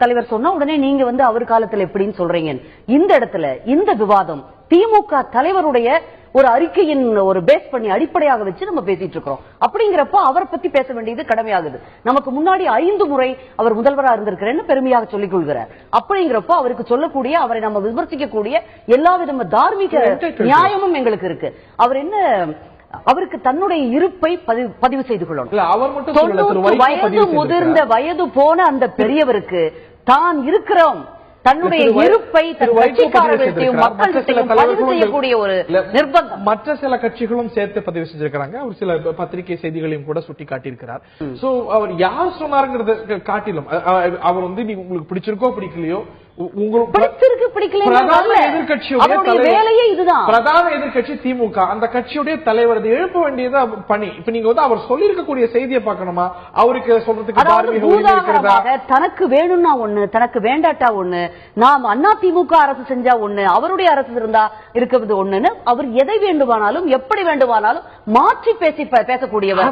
தலைவர் சொன்னா உடனே நீங்க அவர் காலத்துல எப்படின்னு சொல்றீங்க. இந்த இடத்துல இந்த விவாதம் திமுக தலைவருடைய ஒரு அறிக்கையின் ஒரு பேஸ் பண்ணி அடிப்படையாக வச்சு நம்ம பேசிட்டு இருக்கிறோம். அப்படிங்கிறப்ப அவரை பத்தி பேச வேண்டியது கடமையாகுது. நமக்கு முன்னாடி 5 முறை அவர் முதல்வராக இருந்திருக்கிறேன்னு பெருமையாக சொல்லிக் கொள்கிறார். அப்படிங்கிறப்ப அவருக்கு சொல்லக்கூடிய, அவரை நம்ம விமர்சிக்கக்கூடிய எல்லா விதமான தார்மீக நியாயமும் எங்களுக்கு இருக்கு. அவர் என்ன, அவருக்கு தன்னுடைய இருப்பை பதிவு செய்து கொள்ளணும். வயது முதிர்ந்த வயது போன அந்த பெரியவருக்கு தான் இருக்கிறோம் தன்னுடைய இருப்பை செய்யக்கூடிய ஒரு நிர்பந்தம் மற்ற சில கட்சிகளும் சேர்த்து பதிவு செஞ்சிருக்கிறாங்க. அவர் சில பத்திரிகை செய்திகளையும் கூட சுட்டி காட்டியிருக்கிறார். சோ அவர் யார் சொன்னாருங்கிறத காட்டிலும் அவர் நீங்க உங்களுக்கு பிடிச்சிருக்கோ பிடிக்கலையோ பிடிச்சிருக்கு பிடிக்கல எதிர்கட்சியுடைய வேலையே இதுதான். பிரதான எதிர்கட்சி திமுக, அந்த கட்சியுடைய தலைவர் எழுப்ப வேண்டியது பணி. இப்ப நீங்க வந்து அவர் சொல்லியிருக்கக்கூடிய செய்தியை பார்க்கணுமா? அவருக்கு சொல்றதுக்கு தனக்கு வேணும்னா ஒண்ணு, தனக்கு வேண்டாட்டா ஒண்ணு, நாம் அண்ணா திமுக அரசு செஞ்சா ஒண்ணு, அவருடைய அரசு இருந்தா இருக்கிறது ஒண்ணுன்னு அவர் எதை வேண்டுமானாலும் எப்படி வேண்டுமானாலும் மாற்றி பேசக்கூடியவர்.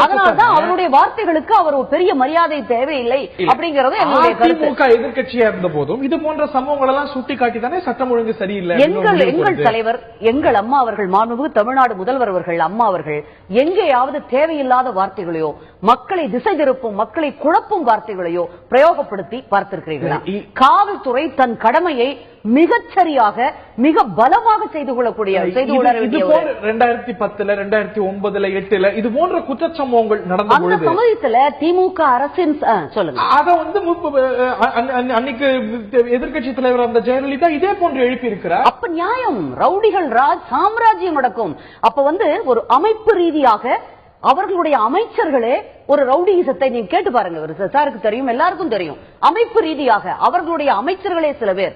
அதனால்தான் அவருடைய வார்த்தைகளுக்கு அவர் ஒரு பெரிய மரியாதை தேவையில்லை அப்படிங்கறது என்னுடைய கருத்து. திமுக எதிர்கட்சியா இருந்த போதும் இது போன்ற சம்பவங்கள் எல்லாம் சுட்டி காட்டி தானே சட்டம் ஒழுங்கு சரியில்லை. எங்கள் தலைவர், எங்கள் அம்மா அவர்கள், மாண்புமிகு தமிழ்நாடு முதல்வர் அவர்கள், அம்மா அவர்கள் எங்கேயாவது தேவையில்லாத வார்த்தைகளையோ, மக்களை திசை திருப்பும், மக்களை குழப்பும் வார்த்தைகளையோ பிரயோகப்படுத்தி பார்த்திருக்கிறீர்களா? காவல்துறை தன் கடமையை மிகச்சரியாக மிக பலமாக செய்து கொள்ளக்கூடிய 2010 2009 8 இது போன்ற குற்றச்சம்பவங்கள் நடந்த அந்த சமயத்துல திமுக அரசின் சொல்லுங்க, அத வந்து அன்னைக்கு எதிர்கட்சி தலைவர் அந்த ஜெயலலிதா இதே போன்று எழுப்பி இருக்கிறார். அப்ப நியாயம், ரவுடிகள் ராஜ் சாம்ராஜ்யம் நடக்கும். அப்ப வந்து ஒரு அமைப்பு ரீதியாக அவர்களுடைய அமைச்சர்களே ஒரு ரவுடிசத்தை நீங்க கேட்டு பாருங்க, சாருக்கு தெரியும், எல்லாருக்கும் தெரியும். அமைப்பு ரீதியாக அவர்களுடைய அமைச்சர்களே சில பேர்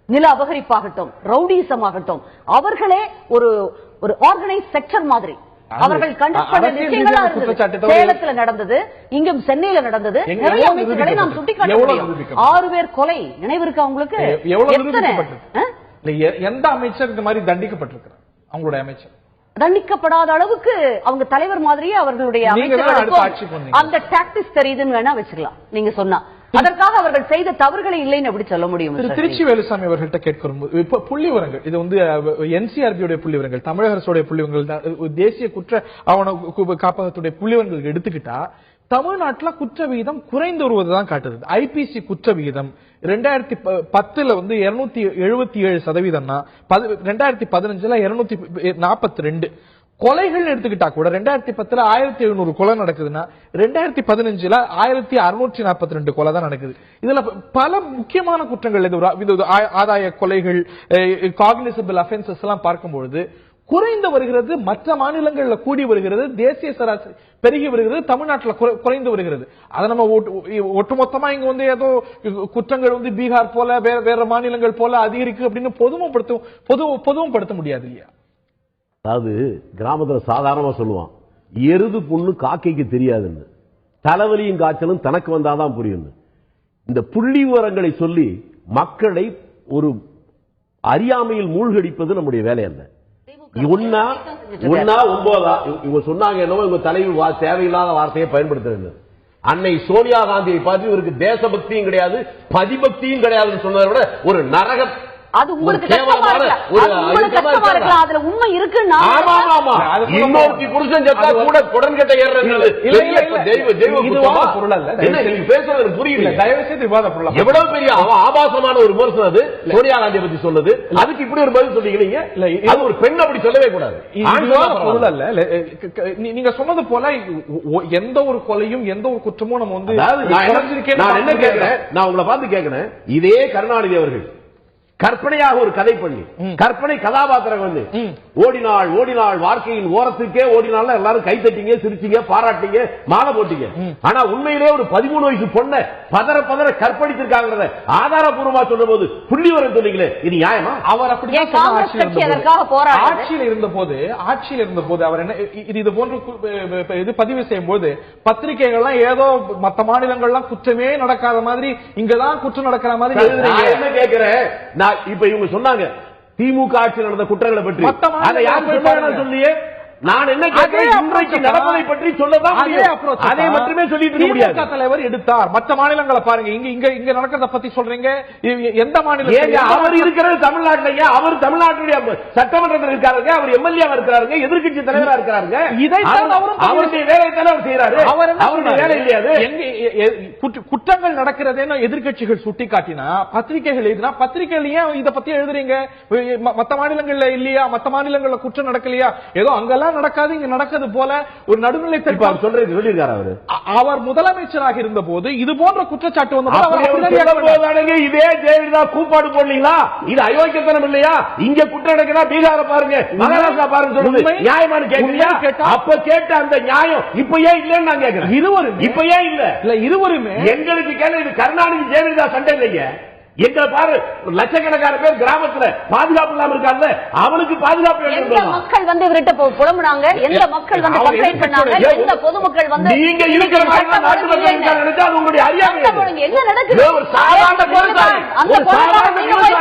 நில அபகரிப்பாகட்டும், ரவுடிசம் ஆகட்டும், அவர்களே ஒரு ஆர்கனைஸ் செக்டர் மாதிரி அவர்கள் சேலத்துல நடந்தது, இங்கும் சென்னையில நடந்தது, நிறைய அமைச்சர்களை நாம் சுட்டிக்காட்ட முடியும். 6 பேர் கொலை நினைவு இருக்கா உங்களுக்கு? எந்த அமைச்சர் இந்த மாதிரி தண்டிக்கப்பட்டிருக்கிறார்? அவங்களுடைய அமைச்சர் தண்டிக்கப்படாத அளவுக்கு அவங்க தலைவர் மாதிரியே அவர்களுடைய அமைச்சர்களுக்கும் அந்த டாக்டிக்ஸ் தெரியுதுன்னு வேணா வச்சுக்கலாம். நீங்க சொன்னா அதற்காக அவர்கள் செய்த தவறுகளை இல்லைன்னு எப்படி சொல்ல முடியும்? திருச்சி வேலுசாமி அவர்கள்ட்ட கேட்கிறோம். புள்ளி விவரங்கள், இது வந்து NCRB புள்ளி விவரங்கள், தமிழக அரசுடைய புள்ளி விவரங்கள், தேசிய குற்ற ஆவண காப்பகத்துடைய புள்ளி விவரங்கள் எடுத்துக்கிட்டா தமிழ்நாட்டுல குற்ற விகிதம் குறைந்து வருவதுதான் காட்டுது. IPC குற்ற விகிதம் 2010 வந்து 277%, 2015 242. கொலைகள் எடுத்துக்கிட்டா கூட 2010 1700 கொலை நடக்குதுன்னா 2015 1642 கொலை தான் நடக்குது. இதுல பல முக்கியமான குற்றங்கள், ஆதாய கொலைகள், காக்னிசபிள் அஃபென்சஸ் எல்லாம் பார்க்கும்பொழுது குறைந்து வருகிறது. மற்ற மாநிலங்கள்ல கூடி வருகிறது, தேசிய சராசரி பெருகி வருகிறது, தமிழ்நாட்டில் குறைந்து வருகிறது. அதை நம்ம ஒட்டுமொத்தமா இங்க வந்து ஏதோ குற்றங்கள் வந்து பீகார் போல வேற மாநிலங்கள் போல அதிகரிக்கு அப்படின்னு பொதுமைப்படுத்த முடியாது இல்லையா? அதாவது கிராமத்துல சாதாரணமா சொல்லுவான், எருது புண்ணு காக்கைக்கு தெரியாதுன்னு, தலைவலியும் காய்ச்சலும் தனக்கு வந்தாதான் புரியும். இந்த புள்ளி விவரங்களை சொல்லி மக்களை ஒரு அறியாமையில் மூழ்கடிப்பது நம்முடைய வேலை அல்ல. ஒன்னா 9 இவங்க சொன்னாங்க, என்னவோ இவங்க தலைவி தேவையில்லாத வார்த்தையை பயன்படுத்துறது. அன்னை சோனியா காந்தியை பார்த்து இவருக்கு தேசபக்தியும் கிடையாது, பதிபக்தியும் கிடையாதுன்னு சொன்னதை விட ஒரு நரக, அது உங்களுக்கு கஷ்டமா இருக்கலாம், அதுல உண்மை இருக்குன்னா இன்னொரு புருஷன் செத்தா கூட குடன்கட்ட ஏறுறது பேசுறது புரியல. தயவுசெய்து விவாத பொருள் எவ்வளவு பெரிய ஆபாசமான ஒரு விமர்சனம் அது சோனியா காந்தியை பத்தி சொல்லுது. அதுக்கு இப்படி ஒரு பதில் சொல்லிக்கிறீங்க. அது ஒரு பெண் அப்படி சொல்லவே கூடாது. பொருள் அல்ல. நீங்க சொன்னது போல எந்த ஒரு கொலையும் எந்த ஒரு குற்றமும் நம்ம வந்து நான் என்ன கேட்கிறேன், நான் உங்களை பார்த்து கேட்கிறேன், இதே கருணாநிதி அவர்கள் கற்பனையாக ஒரு கதை பண்ணி கற்பனை கதாபாத்திரம் வந்து ஓடினாள் ஓடினாள் வாழ்க்கையின் ஓரத்துக்கே ஓடினாள், எல்லாரும் கை தட்டிங்க, சிரிச்சிங்க, பாராட்டிங்க, மாலை போட்டீங்க. ஆனா உண்மையிலே ஒரு 13 வயசு பொண்ணை பதற கற்பழித்திருக்காங்க ஆதாரபூர்வமா சொல்லும் போது புள்ளி வரம் சொன்னீங்களே, இது நியாயமா? அவர் அப்படி ஆட்சியில் இருந்த போது அவர் என்ன இது போன்ற இது பதிவு செய்யும் போது பத்திரிகைகள்லாம் ஏதோ மற்ற மாநிலங்கள்லாம் குற்றமே நடக்காத மாதிரி இங்கதான் குற்றம் நடக்கிற மாதிரி என்ன கேட்கிறேன். இப்ப இவங்க சொன்னாங்க திமுக ஆட்சியில் நடந்த குற்றங்களை பற்றி, அதை யாரும் சொல்லியே. நான் என்ன கேட்கிறேன், இன்றைக்கு நடப்பதை பற்றி சொல்லதான் அதை மட்டுமே சொல்லிட்டு முடியாது. தலைவர் எடுத்தார், மற்ற மாநிலங்களை பாருங்க, இங்க நடக்கிறத பத்தி சொல்றீங்க. எந்த மாநிலம்? அவர் இருக்கிறது தமிழ்நாட்டிலேயே, அவர் தமிழ்நாட்டுடைய சட்டமன்றத்தில் இருக்காருங்க, அவர் எம்எல்ஏ இருக்கிறாருங்க, எதிர்கட்சி தலைவரா இருக்கிறாருங்க. இதைத்தான் அவருடைய வேலையை தானே அவர் செய்யறாரு. அவருடைய வேலை இல்லையாது. குற்றங்கள் நடக்கிறதே எதிர்கட்சிகள் சுட்டி காட்டினா பத்திரிகைகள் எழுதினா, பத்திரிகைகள் ஏன் இதை பத்தி எழுதுறீங்க? மற்ற மாநிலங்கள்ல இல்லையா, மற்ற மாநிலங்கள்ல குற்றம் நடக்கலையா, ஏதோ அங்கெல்லாம் நடக்காது இங்க நடக்கிறது போல ஒரு நடுநிலை சொல்லியிருக்காரு. அவர் முதலமைச்சராக இருந்த போது இது போன்ற குற்றச்சாட்டு வந்து இதே ஜெயலலிதா கூப்பாடு போடலீங்களா? இது அயோக்கியத்தனம் இல்லையா? இங்க குற்றம் நடக்கிறா பீகார பாருங்க, மகாராஷ்டிரா பாருங்க, சொல்லுங்க நியாயமான கேட்கலையா? அப்ப கேட்ட அந்த நியாயம் இப்ப ஏன் இல்லன்னு நான் கேட்கிறேன். இருவரும் இப்ப ஏன் இல்ல? இருவருமே எங்களுக்கு கேள்வி, இது கருணாநிதி ஜெயலலிதா சண்டை இல்லைங்க. எங்களை பாரு, லட்சக்கணக்கான பேர் கிராமத்துல பாதுகாப்பு இல்லாம இருக்காங்க, அவனுக்கு பாதுகாப்பு எந்த மக்கள் வந்து இவர்கிட்ட புலம்புனாங்க, எந்த மக்கள் வந்து கம்ப்ளைண்ட் பண்ணாங்க, எந்த பொதுமக்கள் வந்து நீங்க இருக்கிற மாதிரி நாட்டு மக்கள் நினைச்சா அது உங்களுடைய அறியாமை. என்ன நடக்குது? ஒரு சாதாரண விவசாயி, ஒரு சாதாரண விவசாயி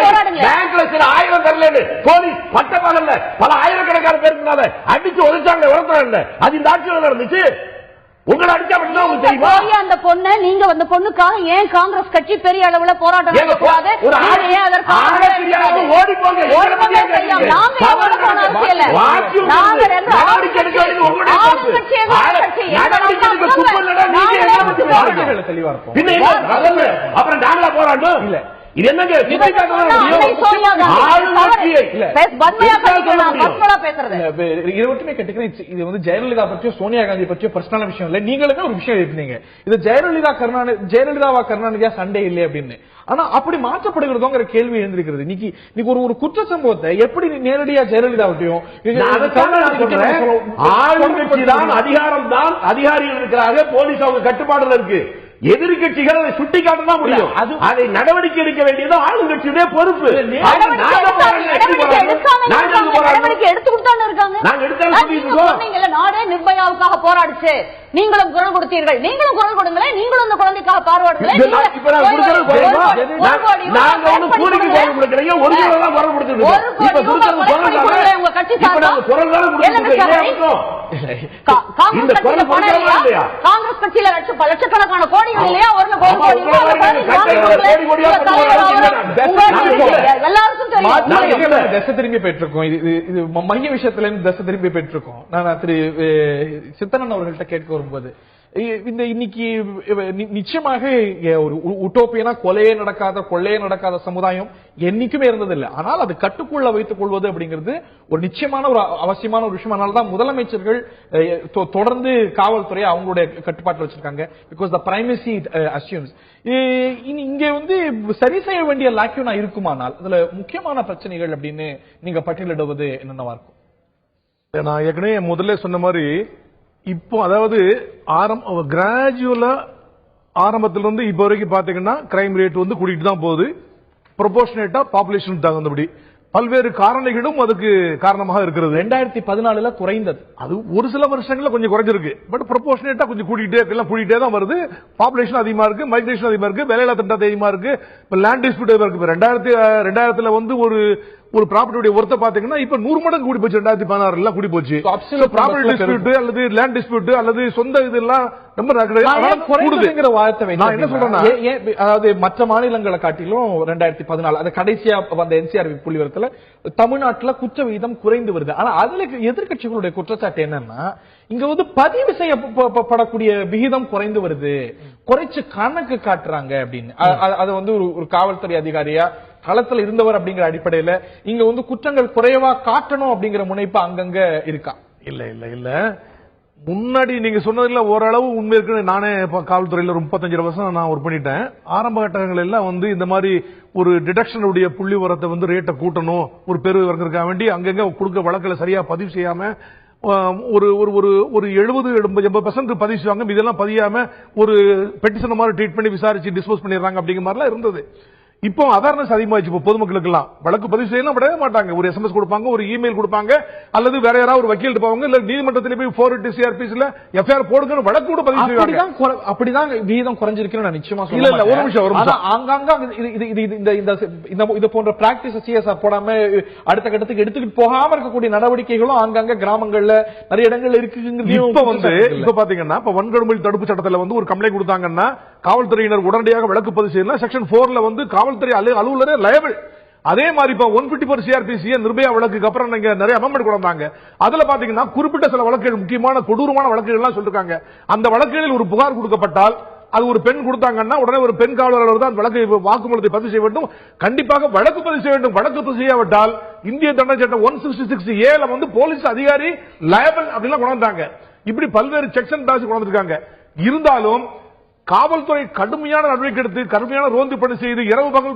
பேங்க்ல சில ஆயிரம் தரல, போலீஸ் பட்ட பகல்ல பல ஆயிரக்கணக்கான பேருக்கு அடிச்சு ஒதுச்சாங்க, உரத்தாங்க. அது இந்த ஆட்சியில் நடந்துச்சு. உங்களை அடிச்சா மட்டும்தான் உங்களுக்கு தெரியுமா? அந்த பொண்ணு, நீங்க அந்த பொண்ணுக்காக ஏன் காங்கிரஸ் கட்சி பெரிய அளவுல போராட்டம் நடத்தக்கூடாது? ஓடி போங்க. அப்புறம் நாங்களா போராட்டம் இல்ல. இது என்னங்க இது வந்து ஜெயலலிதா பற்றியோ சோனியா காந்தி பற்றியோ பர்சனல் விஷயம் இல்ல. நீங்களுமே ஒரு விஷயம் எழுப்பினீங்க, இது ஜெயலலிதாவா கருணாநிதியா சண்டே இல்லை அப்படின்னு. ஆனா அப்படி மாற்றப்படுகிறதோங்கிற கேள்வி எழுந்திருக்கிறது. இன்னைக்கு ஒரு குற்ற சம்பவத்தை எப்படி நேரடியா ஜெயலலிதாவட்டையும் ஆளுங்கட்சி தான், அதிகாரம் தான், அதிகாரிகள் இருக்கிறாங்க, போலீஸ் அவங்க கட்டுப்பாடுல இருக்கு. எதிர்கட்சிகள் அதை சுட்டிக்காட்ட தான் முடியும். அதை நடவடிக்கை எடுக்க வேண்டியது ஆளுங்கட்சியுடைய பொறுப்பு. நாடே நிர்பயாவுக்காக போராடுச்சு, நீங்களும் குரல் கொடுத்தீர்கள், நீங்களும் குரல் கொடுங்களேன், நீங்களும் அந்த குழந்தைக்காக பாடுவாடுங்களேன். காங்கிரஸ் கட்சியில லட்சக்கணக்கான கோடிகள் இல்லையா? தசை திரும்பி பெற்றிருக்கோம். இது மைய விஷயத்துல இருந்து தசை திரும்பி பெற்றிருக்கோம். நான் திரு சித்தனன் அவர்கள்ட்ட கேட்க வரும்போது இந்த இன்னைக்கு நிச்சயமாக ஒரு உட்டோப்பியனா கொலையே நடக்காத கொள்ளையே நடக்காத சமுதாயம் என்னைக்குமே இருந்ததில்லை. ஆனால் அது கட்டுக்குள்ள வைத்துக் கொள்வது அப்படிங்கிறது ஒரு நிச்சயமான ஒரு அவசியமான ஒரு விஷயம். அதனாலதான் முதலமைச்சர்கள் தொடர்ந்து காவல்துறையை அவங்களுடைய கட்டுப்பாட்டில் வச்சிருக்காங்க. Because the primacy assumes. இங்க வந்து சரி செய்ய வேண்டிய லாக்யூனா இருக்குமானால் அதுல முக்கியமான பிரச்சனைகள் அப்படின்னு நீங்க பட்டியலிடுவது என்னென்னவா இருக்கும்? நான் ஏற்கனவே முதல்ல சொன்ன மாதிரி இப்போ அதாவது கிராஜுவலா ஆரம்பத்திலிருந்து இப்ப வரைக்கும் பாத்தீங்கன்னா கிரைம் ரேட் வந்து கூட்டிட்டு தான் போகுது. ப்ரொபோர்ஷனேட்டா பாப்புலேஷன் தகுந்தபடி பல்வேறு காரணிகளும் அதுக்கு காரணமாக இருக்கிறது. 2014 குறைந்தது, அது ஒரு சில வருஷங்கள்ல கொஞ்சம் குறைஞ்சிருக்கு. பட் ப்ரொபோர்ஷனேட்டா கொஞ்சம் கூட்டிட்டே தான் வருது. பாப்புலேஷன் அதிகமா இருக்கு, மைக்ரேஷன் அதிகமா இருக்கு, வேலையில்லா திண்டாட்டம் அதிகமா இருக்கு, இப்ப லேண்ட் டிஸ்பியூட் இருக்கு. 2000 வந்து ஒரு ப்ராப்பர்ட்டியுடைய ஒர்த்த பாத்தீங்கன்னா இப்ப 100 மடங்கு கூடி போச்சு. 2016 கூடி போச்சு. ப்ராப்பர்ட்டி டிஸ்பியூட் அல்லது லேண்ட் டிஸ்பியூட் அல்லது சொந்த இதெல்லாம் ரொம்ப என்ன சொல்றேன்னா, அதாவது மற்ற மாநிலங்களை காட்டிலும் 2014 அது கடைசியா வந்த என்சிஆர் புள்ளிவிவரத்துல தமிழ்நாட்டில் குற்ற விகிதம் குறைந்து வருது. ஆனா அதுல எதிர்கட்சிகளுடைய குற்றச்சாட்டு என்னன்னா, இங்க வந்து பதிவு செய்யப்படக்கூடிய விகிதம் குறைந்து வருது, குறைச்சு கணக்கு காட்டுறாங்க அப்படின்னு. அது வந்து ஒரு காவல்துறை அதிகாரியா களத்துல இருந்தவர் அப்படிங்கிற அடிப்படையில இங்க வந்து குற்றங்கள் குறைவா காட்டணும் அப்படிங்கிற முனைப்பு அங்கங்க இருக்கா? இல்ல முன்னாடி நீங்க சொன்னதுல ஓரளவு உண்மை இருக்கு. நானே காவல்துறையில 35 வருஷம் நான் ஒர்க் பண்ணிட்டேன். ஆரம்ப கட்டங்கள் எல்லாம் வந்து இந்த மாதிரி ஒரு டிடக்ஷனுடைய புள்ளி உரத்தை வந்து ரேட்டை கூட்டணும், ஒரு பெரு வர்க்கறதுக்காக வேண்டி அங்கங்க கொடுக்க வழக்குல சரியா பதிவு செய்யாம ஒரு 70-80% பதிவு செய்வாங்க. இதெல்லாம் பதியாம ஒரு பெட்டிஷன் மாதிரி ட்ரீட் பண்ணி விசாரிச்சு டிஸ்போஸ் பண்ணிடுறாங்க அப்படிங்கிற மாதிரிலாம் இருந்தது. இப்போ அவேர்னஸ் அதிகமாச்சு. இப்போ பொதுமக்களுக்கு எல்லாம் வழக்கு பதிவு செய்யலாம் விடவே மாட்டாங்க. ஒரு SMS கொடுப்பாங்க, ஒரு இமெயில் கொடுப்பாங்க, அல்லது வேற யாராவது ஒரு வக்கீல் போவாங்க, இல்ல நீதிமன்றத்தில் போய் 480 CRPSல எஃப்ஐஆர் போடுங்க வழக்கு கூட பதிவு செய்வாங்க. அப்படிதான் விகிதம் குறைஞ்சிருக்குன்னு நான் நிச்சயமா சொல்ல. இல்ல ஒரு நிமிஷம். அங்கங்க இது போன்ற பிராக்டிஸ் CSR போடாம அடுத்த கட்டத்துக்கு எடுத்துக்கிட்டு போகாம இருக்கக்கூடிய நடவடிக்கைகளும் அங்கங்க கிராமங்கள்ல நிறைய இடங்கள் இருக்கு. இப்ப பாத்தீங்கன்னா இப்ப வன்கொடுமை தடுப்பு சட்டத்துல வந்து ஒரு கம்ப்ளைண்ட் கொடுத்தாங்கன்னா காவல்துறையினர் உடனடியாக வழக்கு பதிவு செய்யலாம். செக்ஷன் 4ல வந்து காவல்துறை அலுவலரே லயபிள். அதே மாதிரி இப்ப 154 CRPC நிர்பயா வழக்குக்கு அப்புறம் நீங்க நிறைய அமெண்ட்மென்ட் கொண்டு வந்தாங்க. அதுல பாத்தீங்கன்னா குறிப்பிட்ட சில வழக்குகள், முக்கியமான கொடூரமான வழக்குகள் எல்லாம் சொல்லிருக்காங்க. அந்த வழக்குகளில் ஒரு புகார் கொடுக்கப்பட்டால் அது ஒரு பெண் கொடுத்தாங்கன்னா உடனே ஒரு பெண் காவலர் தான் வழக்கு வாக்குமூலத்தை பதிவு செய்ய வேண்டும். கண்டிப்பாக வழக்கு பதிவு செய்ய வேண்டும். வழக்கு பதிவு செய்யாவிட்டால் இந்திய தண்டனை சட்டம் 166A வந்து போலீஸ் அதிகாரி லயபிள் அப்படிலாம் கொண்டு வந்தாங்க. இப்படி பல்வேறு செக்ஷன் கொண்டு வந்திருக்காங்க. இருந்தாலும் காவல்துறை கடுமையான நடவடிக்கை எடுத்து கடுமையான ரோந்து பணி செய்து இரவு பகல்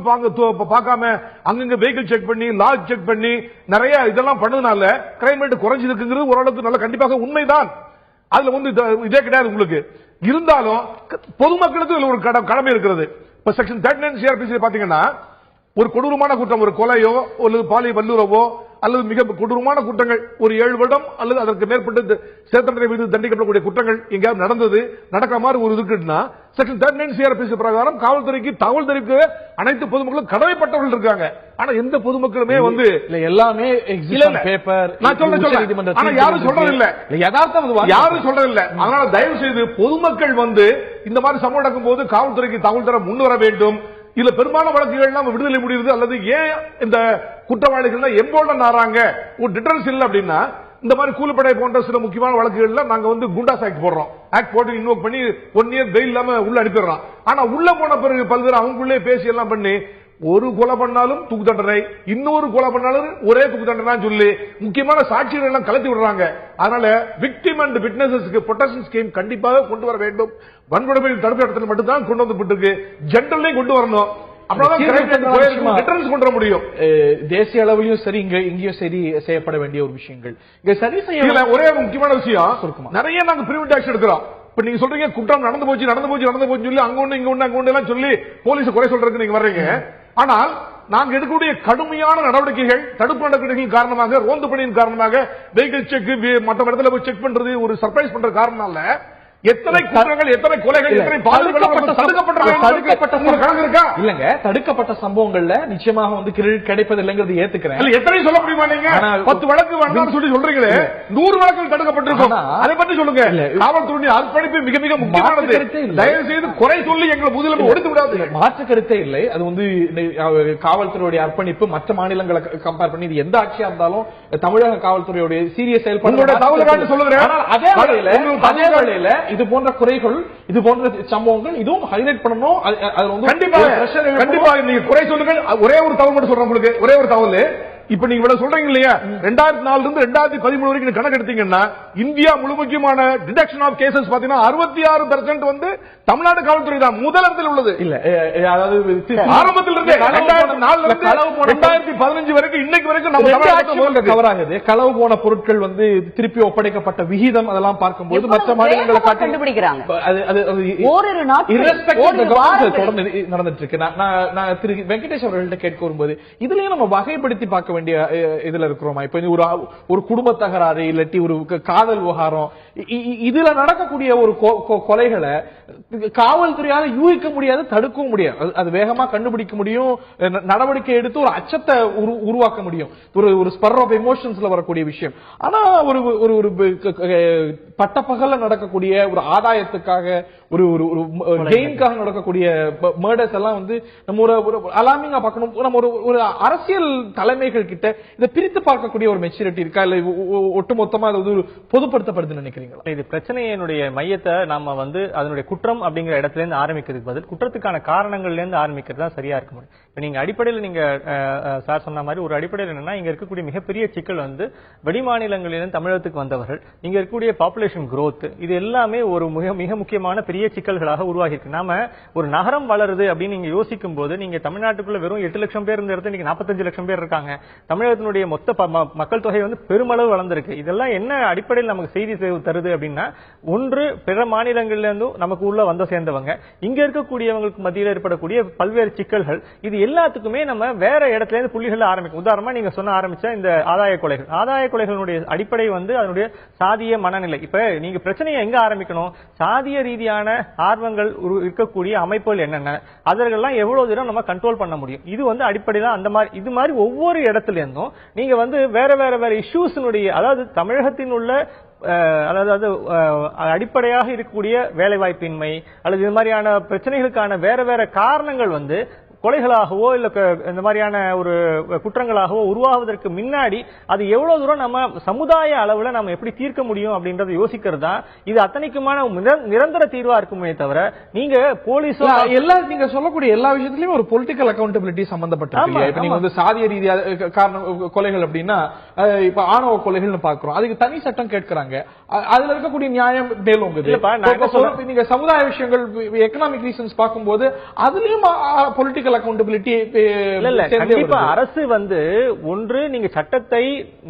பார்க்காம அங்கங்க வெஹிக்கிள் செக் பண்ணி லாக் செக் பண்ணி நிறைய இதெல்லாம் பண்ணதுனால கிரைம் ரேட் குறைஞ்சிருக்குங்கிறது ஓரளவுக்கு நல்ல கண்டிப்பாக உண்மைதான். அதுல வந்து இதே கிடையாது உங்களுக்கு. இருந்தாலும் பொதுமக்களுக்கு ஒரு கடமை இருக்கிறது. இப்ப செக்ஷன் 39 சிஆர்பிசி பாத்தீங்கன்னா ஒரு கொடூரமான குற்றம், ஒரு கொலையோ அல்லது பாலியல் வல்லுறவோ அல்லது மிக கொடூரமான குற்றங்கள், ஒரு 7 வருடம் அல்லது அதற்கு மேற்பட்டு சேத்தண்டனை மீது தண்டிக்கப்படக்கூடிய குற்றங்கள் எங்கேயாவது நடந்தது, நடக்கிற மாதிரி ஒரு இருக்குன்னா செக்ஷன் 39 சிஆர்பிசி பிரகாரம் காவல்துறைக்கு தகவல் தெரிவிக்க அனைத்து பொதுமக்களும் கடமைப்பட்டவர்கள் இருக்காங்க. ஆனா எந்த பொதுமக்களுமே வந்து எல்லாமே பேப்பர் நான் சொல்றேன், ஆனா யாரும் சொல்றது இல்ல, யதார்த்தம் யாரும் சொல்றது இல்ல. அதனால தயவு செய்து பொதுமக்கள் வந்து இந்த மாதிரி சம்பவம் நடக்கும் போது காவல்துறைக்கு தகவல் தர முன்வர வேண்டும். இதுல பெரும்பாலான வழக்குகள் விடுதலை முடியுது அல்லது ஏன் இந்த குற்றவாளிகள் எம்போல்டன் ஆறாங்க, ஒரு டிட்டரன்ஸ் இல்ல அப்படின்னா இந்த மாதிரி கூலிப்படை போன்ற சில முக்கியமான வழக்குகள்ல நாங்க வந்து குண்டாஸ் ஆக்ட் போடுறோம். ஆக்ட் போட்டு இன்வோக் பண்ணி 1 இயர் பெயில் இல்லாம உள்ள அனுப்பிடுறோம். ஆனா உள்ள போன பிறகு பல்வேறு அவங்களுக்குள்ளே பேசி எல்லாம் பண்ணி ஒரு கொலை பண்ணாலும் தூக்கு தண்டனை, இன்னொரு கொலை பண்ணாலும் ஒரே தூக்கு தண்டனை சொல்லி முக்கியமான சாட்சிகள் எல்லாம் கலத்தி விடுறாங்க. அதனால விக்டிம் அண்ட் விட்னஸஸ்க்கு ப்ரொடெக்ஷன் ஸ்கீம் கண்டிப்பாக கொண்டு வர வேண்டும். வன்கொடுமை தடுப்பு இடத்துல மட்டும்தான் கொண்டு வந்து ஜென்ரலையும் கொண்டு வரணும். கொண்டு வர முடியும். தேசிய அளவிலும் சரி இங்கேயும் சரி செய்யப்பட வேண்டிய ஒரு விஷயங்கள் இங்க சரி செய்ய ஒரே முக்கியமான விஷயம், நிறைய நாங்க பிரிவென்டிவ் ஆக்ஷன் எடுக்கிறோம். இப்ப நீங்க சொல்றீங்க குற்றம் நடந்து போச்சு சொல்லி அங்க ஒண்ணு இங்க ஒண்ணு அங்க ஒண்ணு எல்லாம் சொல்லி போலீஸ் குறை சொல்றதுக்கு நீங்க வர்றீங்க. ஆனால் நாங்க எடுக்கக்கூடிய கடுமையான நடவடிக்கைகள், தடுப்பு நடவடிக்கைகள் காரணமாக, ரோந்து பணியின் காரணமாக, வெஹிக்கிள் செக், மற்ற இடத்துல போய் செக் பண்றது, ஒரு சர்ப்ரைஸ் பண்ற காரணம் எத்தனை குற்றங்கள், எத்தனை கொலைகள், எத்தனை இல்லங்க தடுக்கப்பட்ட சம்பவங்கள்ல நிச்சயமாக வந்து கிடைப்பது இல்லைங்கிறது ஏத்துக்கிறேன். எத்தனை சொல்ல முடியுமா நீங்க? 10 வழக்கு வேண்டாம்னு சொல்லி சொல்றீங்களே, 100 வழக்குகள் தடுக்கப்பட்டிருக்கும். அதை பற்றி சொல்லுங்க. காவல்துறையின் அர்ப்பணிப்பு மிக மிக முக்கியமானது. தயவு செய்து குறை சொல்லி எங்களை முதலில் ஒடுத்து விடாது. மாற்று கருத்தே இல்லை. அது வந்து காவல்துறையுடைய அர்ப்பணிப்பு மற்ற மாநிலங்களை கம்பேர் பண்ணி இது எந்த ஆட்சியா இருந்தாலும் தமிழக காவல்துறையுடைய சீரியஸ் செயல்பாடு சொல்லுகிறேன். அதே வேளையில இது போன்ற குறைகள், இது போன்ற சம்பவங்கள் இதுவும் ஹைலைட் பண்ணணும். கண்டிப்பா நீங்க குறை சொல்லுங்கள். ஒரே ஒரு தகவல் மட்டும் சொல்றேன் உங்களுக்கு, ஒரே ஒரு தகவல். இப்ப நீங்க இவ்வளவு சொல்றீங்க இல்லையா, 2004 இருந்து 2013 வரைக்கும் கணக்கு எடுத்தீங்கன்னா இந்தியா முழுமைக்குமான டிடெக்ஷன் ஆஃப் கேசஸ் பாத்தீங்கன்னா 66% வந்து தமிழ்நாடு காவல்துறை தான் முதலிடத்தில் உள்ளது. இல்ல அதாவது ஆரம்பத்தில் இருந்து 2004 2015 வரைக்கும் இன்னைக்கு வரைக்கும் நம்ம கவர் ஆகுது. களவு போன பொருட்கள் வந்து திருப்பி ஒப்படைக்கப்பட்ட விகிதம் அதெல்லாம் பார்க்கும்போது மற்ற மாநிலங்களை கண்டுபிடிக்கிறாங்க. நடந்துட்டு இருக்கு. நான் திரு வெங்கடேஷ் அவர்கள்ட்ட கேட்க வரும்போது இதுலயும் நம்ம வகைப்படுத்தி பார்க்க வேண்டிய இதுல இருக்கிறோமா? இப்ப ஒரு குடும்ப தகராறு இல்லாட்டி ஒரு காதல் விவகாரம், இதுல நடக்கக்கூடிய ஒரு கொலைகளை காவல்துறையால யூகிக்க முடியாது, தடுக்கவும் முடியாது. அது வேகமா கண்டுபிடிக்க முடியும், நடவடிக்கை எடுத்து ஒரு அச்சத்தை உருவாக்க முடியும். ஒரு ஸ்பர் ஆஃப் எமோஷன்ஸ்ல வரக்கூடிய விஷயம். ஆனா ஒரு பட்டப்பகல்ல நடக்கக்கூடிய ஒரு ஆதாயத்துக்காக, ஒரு கெயின்காக நடக்கக்கூடிய மர்டர்ஸ் எல்லாம் வந்து நம்ம ஒரு அலார்மிங்கா பார்க்கணும். நம்ம ஒரு அரசியல் தலைமைகள் கிட்ட இதை பிரித்து பார்க்கக்கூடிய ஒரு மெச்சூரிட்டி இருக்கா, இல்ல ஒட்டுமொத்தமா அது பொதுப்படுத்தப்படுதுன்னு நினைக்கிறீங்களா? இது பிரச்சனையினுடைய மையத்தை நாம வந்து அதனுடைய குற்றம் அப்படிங்கிற இடத்துல இருந்து ஆரம்பிக்கிறதுக்கு பதில் குற்றத்துக்கான காரணங்கள்ல இருந்து ஆரம்பிக்கிறது தான் சரியா இருக்க முடியும். இப்ப நீங்க அடிப்படையில் நீங்க சார் சொன்ன மாதிரி ஒரு அடிப்படையில் என்னன்னா, இங்க இருக்கக்கூடிய மிகப்பெரிய சிக்கல் வந்து வெளி மாநிலங்களிலிருந்து தமிழகத்துக்கு வந்தவர்கள், இங்க இருக்கக்கூடிய பாப்புலேஷன் growth, இது எல்லாமே ஒரு மிக முக்கியமான பெரிய சிக்கல்களாக உருவாகி இருக்கு. நாம ஒரு நகரம் வளருது அப்படின்னு நீங்க யோசிக்கும் போது, நீங்க தமிழ்நாட்டுக்குள்ள வெறும் 8 லட்சம் பேர் இருந்த இடத்துல நீங்க 45 லட்சம் பேர் இருக்காங்க. தமிழகத்தினுடைய மொத்த மக்கள் தொகை வந்து பெருமளவு வளர்ந்திருக்கு. இதெல்லாம் என்ன அடிப்படையில் நமக்கு செய்தி தருது அப்படின்னா, ஒன்று பிற மாநிலங்கள்ல இருந்தும் நமக்கு உள்ள வந்து சேர்ந்தவங்க, இங்க இருக்கக்கூடியவங்களுக்கு மத்தியில் ஏற்படக்கூடிய பல்வேறு சிக்கல்கள், இது எல்லாத்துக்குமே நம்ம வேற இடத்துல இருந்து புள்ளிகள் ஆரம்பிக்கும். உதாரணமா நீங்க சொன்ன ஆரம்பிச்ச இந்த ஆதாய கொலைகளுடைய அடிப்படை வந்து அதனுடைய சாதிய மனநிலை. இப்ப நீங்க பிரச்சனையை எங்க ஆரம்பிக்கணும்? சாதிய ரீதியான ஆர்வங்கள் இருக்கக்கூடிய அமைப்புகள் என்னென்ன, அதெல்லாம் எவ்வளவு தூரம் நம்ம கண்ட்ரோல் பண்ண முடியும். இது வந்து அடிப்படையில் அந்த மாதிரி இது மாதிரி ஒவ்வொரு இடத்துல இருந்தும் நீங்க வந்து வேற இஷ்யூஸ், அதாவது தமிழகத்தின் உள்ள அதாவது அடிப்படையாக இருக்கக்கூடிய வேலைவாய்ப்பின்மை அல்லது இது மாதிரியான பிரச்சனைகளுக்கான வேற காரணங்கள் வந்து கொலைகளாகவோ இல்ல இந்த மாதிரியான ஒரு குற்றங்களாகவோ உருவாவதற்கு முன்னாடி அது எவ்வளவு தூரம் நம்ம சமுதாய அளவுல நம்ம எப்படி தீர்க்க முடியும் அப்படின்றத யோசிக்கிறது தான் இது அத்தனைக்குமான நிரந்தர தீர்வா இருக்குமே தவிர, நீங்க போலீஸ் நீங்க சொல்லக்கூடிய எல்லா விஷயத்திலயும் ஒரு பொலிட்டிக்கல் அக்கௌண்டபிலிட்டி சம்பந்தப்பட்டிருக்கு. இப்ப நீங்க வந்து சாதிய ரீதியாக காரணம் கொலைகள் அப்படின்னா, இப்ப ஆணவ கொலைகள்னு பாக்குறோம், அதுக்கு தனி சட்டம் கேட்கிறாங்க. அதுல இருக்கக்கூடிய நியாயம் நீங்க சமுதாய விஷயங்கள், எக்கனாமிக் ரீசன்ஸ் பார்க்கும்போது அதுலயும் பொலிட்டிக்கல் அக்கௌண்டபிலிட்டி இல்ல கண்டிப்பா அரசு வந்து ஒன்று நீங்க சட்டத்தை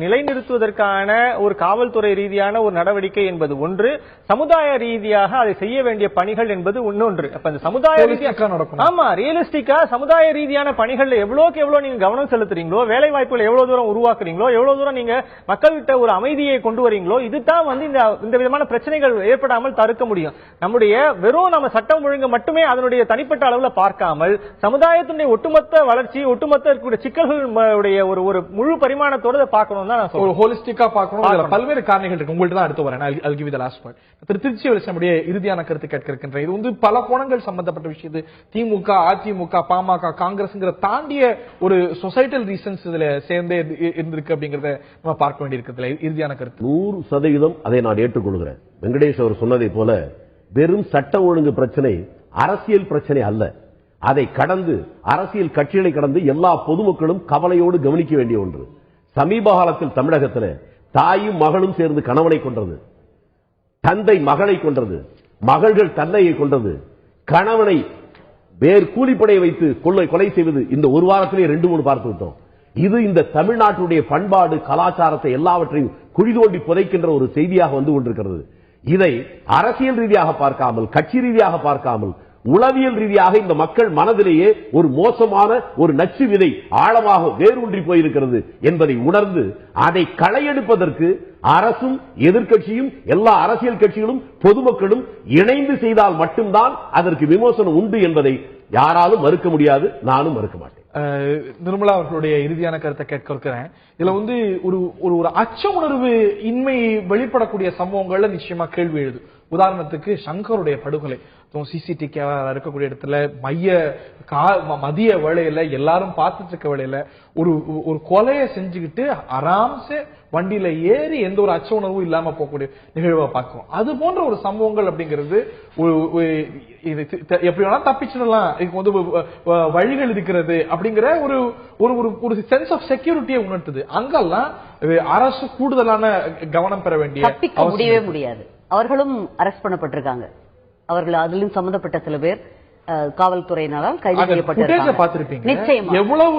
நிலைநிறுத்துவதற்கான ஒரு காவல்துறை ரீதியான ஒரு நடவடிக்கை என்பது ஒன்று, சமுதாய ரீதியாக அதை செய்ய வேண்டிய பணிகள் என்பது இன்னொன்று. அப்ப இந்த சமுதாய ரீதியாக நடக்கும். ஆமா, ரியலிஸ்டிக்கா சமுதாய ரீதியான பணிகள்ல எவ்வளவுக்கு எவ்வளவு நீங்க கவனம் செலுத்துறீங்களோ, வேலை வாய்ப்புகள் எவ்வளவு தூரம் உருவாக்குறீங்களோ, எவ்வளவு தூரம் நீங்க மக்கள்கிட்ட ஒரு அமைதியை கொண்டு வரீங்களோ, இதுதான் வந்து இந்த விதமான பிரச்சனைகள் ஏற்படாமல் தடுக்க முடியும். நம்முடைய வெறும் நம்ம சட்டம் ஒழுங்கு மட்டுமே அதனுடைய தனிப்பட்ட அளவுல பார்க்காமல் சமுதாயத்தினுடைய ஒட்டுமொத்த வளர்ச்சி, ஒட்டுமொத்த இருக்கக்கூடிய சிக்கல்களுடைய ஒரு முழு பரிமாணத்தோட பார்க்கணும் தான் நான் சொல்றேன். ஹோலிஸ்டிக்கா பார்க்கணும். பல்வேறு காரணிகள் இருக்கு. உங்கள்ட்ட தான் அடுத்து வரேன். I'll give you the last point. Trichy வெளிச்சமுடைய இறுதியான கருத்து கேட்க இருக்கின்ற இது வந்து பல கோணங்கள் சம்பந்தப்பட்ட விஷயம். திமுக, அதிமுக, பாமக, காங்கிரஸ்ங்கிற தாண்டிய ஒரு சொசைட்டல் ரீசன்ஸ் இதுல சேர்ந்தே இருந்திருக்கு அப்படிங்கறத நம்ம பார்க்க வேண்டியிருக்கிறதுல இறுதியான கருத்து 100% அதை நான் ஏற்றுக்கொள்கிறேன். வெங்கடேஷ் அவர் சொன்னதை போல வெறும் சட்ட ஒழுங்கு பிரச்சனை அரசியல் பிரச்சனை அல்ல. அதை கடந்து அரசியல் கட்சிகளை கடந்து எல்லா பொதுமக்களும் கவலையோடு கவனிக்க வேண்டிய ஒன்று. சமீப காலத்தில் தமிழகத்தில் தாயும் மகளும் சேர்ந்து கணவனை கொன்றது, தந்தை மகளை கொன்றது, மகள்கள் தந்தையை கொன்றது, கணவனை வேறு கூலிப்படையை வைத்து கொலை செய்வது இந்த ஒரு வாரத்திலே 2-3 பார்த்து விட்டோம். இது இந்த தமிழ்நாட்டுடைய பண்பாடு கலாச்சாரத்தை எல்லாவற்றையும் குழி தோண்டி புதைக்கின்ற ஒரு செய்தியாக வந்து கொண்டிருக்கிறது. இதை அரசியல் ரீதியாக பார்க்காமல், கட்சி ரீதியாக பார்க்காமல், உளவியல் ரீதியாக இந்த மக்கள் மனதிலேயே ஒரு மோசமான ஒரு நச்சு விதை ஆழமாக வேரூன்றி போயிருக்கிறது என்பதை உணர்ந்து அதை களையெடுப்பதற்கு அரசும் எதிர்க்கட்சியும் எல்லா அரசியல் கட்சிகளும் பொதுமக்களும் இணைந்து செய்தால் மட்டும்தான் அதற்கு விமோசனம் உண்டு என்பதை யாராலும் மறுக்க முடியாது. நானும் மறுக்க மாட்டேன். நிர்மலா அவர்களுடைய இறுதியான கருத்தை கேட்க இருக்கிறேன். இதுல வந்து ஒரு அச்ச உணர்வு இன்மை வெளிப்படக்கூடிய சம்பவங்கள்ல நிச்சயமா கேள்வி எழுது. உதாரணத்துக்கு சங்கருடைய படுகொலை சிசிடி கேமரா இருக்கக்கூடிய இடத்துல மதிய வேளையில எல்லாரும் பார்த்துட்டு இருக்க வேளையில ஒரு கொலையை செஞ்சுக்கிட்டு ஆராம்சே வண்டியில ஏறி எந்த ஒரு அச்ச உணர்வும் இல்லாம போகக்கூடிய நிகழ்வை பார்க்கிறோம். அது போன்ற ஒரு சம்பவங்கள் அப்படிங்கிறது எப்படி வேணா தப்பிச்சிடலாம், இதுக்கு வந்து வழிகள் இருக்கிறது அப்படிங்கிற ஒரு சென்ஸ் ஆஃப் செக்யூரிட்டியை உணர்த்துது. அங்கெல்லாம் அரசு கூடுதலான கவனம் பெற வேண்டிய தப்பிக்க முடியவே முடியாது. அவர்களும் அரெஸ்ட் பண்ணப்பட்டிருக்காங்க. அவர்கள் அதிலும் சம்பந்தப்பட்ட சில பேர் காவல்துறையினரால் கைது செய்யப்பட்டிருக்காங்க. நிச்சயமா எவ்வளவு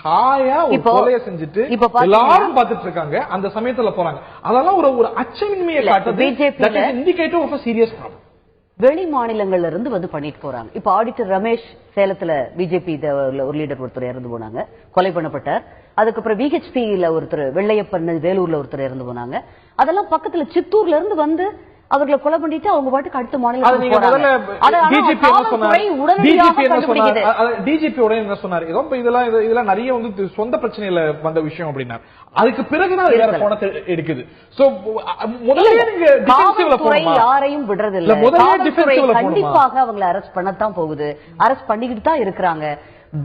ஹாயா ஒரு கொலையை செஞ்சுட்டு எல்லாரும் பார்த்துட்டு இருக்காங்க, அந்த சமயத்துல போறாங்க. அதெல்லாம் ஒரு அச்சமின்மையை காட்டுது. Indicator of a serious problem. வெளி மாநிலங்கள்ல இருந்து வந்து பண்ணிட்டு போறாங்க. இப்ப ஆடிட்டர் ரமேஷ் சேலத்துல பிஜேபி ஒரு லீடர் ஒருத்தர் இறந்து போனாங்க, கொலை பண்ணப்பட்டார். அதுக்கப்புறம் விஹெச்பியில ஒருத்தர், வெள்ளையப்பன் வேலூர்ல ஒருத்தர் இறந்து போனாங்க. அதெல்லாம் பக்கத்துல சித்தூர்ல இருந்து வந்து அவர்களை கொலை பண்ணிட்டு அவங்க பாட்டுக்கு அடுத்த மாநிலத்துக்கு போறாங்க. டிஜிபி என்ன சொன்னார், இதெல்லாம் நிறைய வந்து சொந்த பிரச்சனையில வந்த விஷயம் அப்படின்னா அதுக்கு பிறகுதான் வேற கோணத்தை எடுக்குது. சோ முதல்ல நீங்க டிஃபென்சிவ்ல போறீங்க, யாரையும் விடுறது இல்ல. கண்டிப்பாக அவங்களை அரெஸ்ட் பண்ணத்தான் போகுது, அரெஸ்ட் பண்ணிக்கிட்டு தான் இருக்கிறாங்க.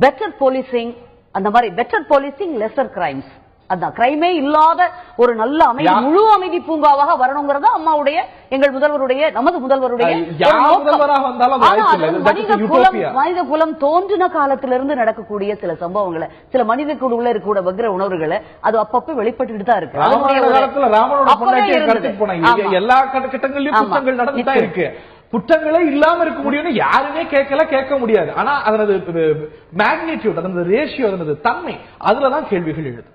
பெட்டர் போலீசிங், அந்த மாதிரி பெட்டர் போலீசிங், லெசர் கிரைம்ஸ், அதான் கிரைமே இல்லாத ஒரு நல்ல அமைதி, முழு அமைதி பூங்காவாக வரணுங்கிறதா அம்மாவுடைய, எங்கள் முதல்வருடைய, நமது முதல்வருடைய மனித குலம் தோன்றின காலத்திலிருந்து நடக்கக்கூடிய சில சம்பவங்களை, சில மனித குழுல இருக்கிற வக்கிர உணர்வுகளை அது அப்பப்ப வெளிப்பட்டு தான் இருக்கு. எல்லா கட்டங்களிலும் குற்றங்கள் நடந்துதான் இருக்கு. குற்றங்களே இல்லாம இருக்க முடியும்னு யாருமே கேட்க முடியாது. ஆனா அதனது மேக்னிடியூட், அதனது ரேஷியோ, அதனது தன்மை, அதுலதான் கேள்விகள் எழுது.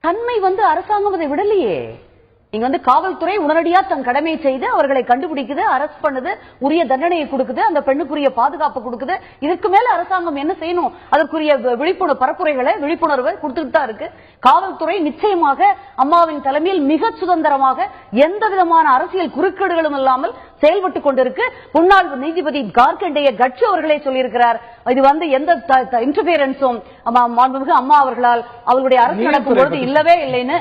தன்மை வந்து அரசாங்கம் அதை விடலையே. இங்க வந்து காவல்துறை உடனடியா தன் கடமை செய்து அவர்களை கண்டுபிடிக்குது, அரெஸ்ட் பண்ணுது, உரிய தண்டனையை கொடுக்குது, அந்த பெண்ணுக்குரிய பாதுகாப்பு கொடுக்குது. இதுக்கு மேல அரசாங்கம் என்ன செய்யணும்? அதற்குரிய விழிப்புணர்வை கொடுத்துட்டு தான் இருக்கு. காவல்துறை நிச்சயமாக அம்மாவின் தலைமையில் மிக சுதந்திரமாக எந்த விதமான அரசியல் குறுக்கீடுகளும் இல்லாமல் செயல்பட்டுக் கொண்டிருக்கு. முன்னாள் நீதிபதி கார்கண்டேய கட்சி அவர்களே சொல்லியிருக்கிறார், இது வந்து எந்த இன்டர்ஃபியரன்ஸும் மாண்புமிகு அம்மா அவர்களால் அவர்களுடைய அரசு நடக்கும் பொழுது இல்லவே இல்லைன்னு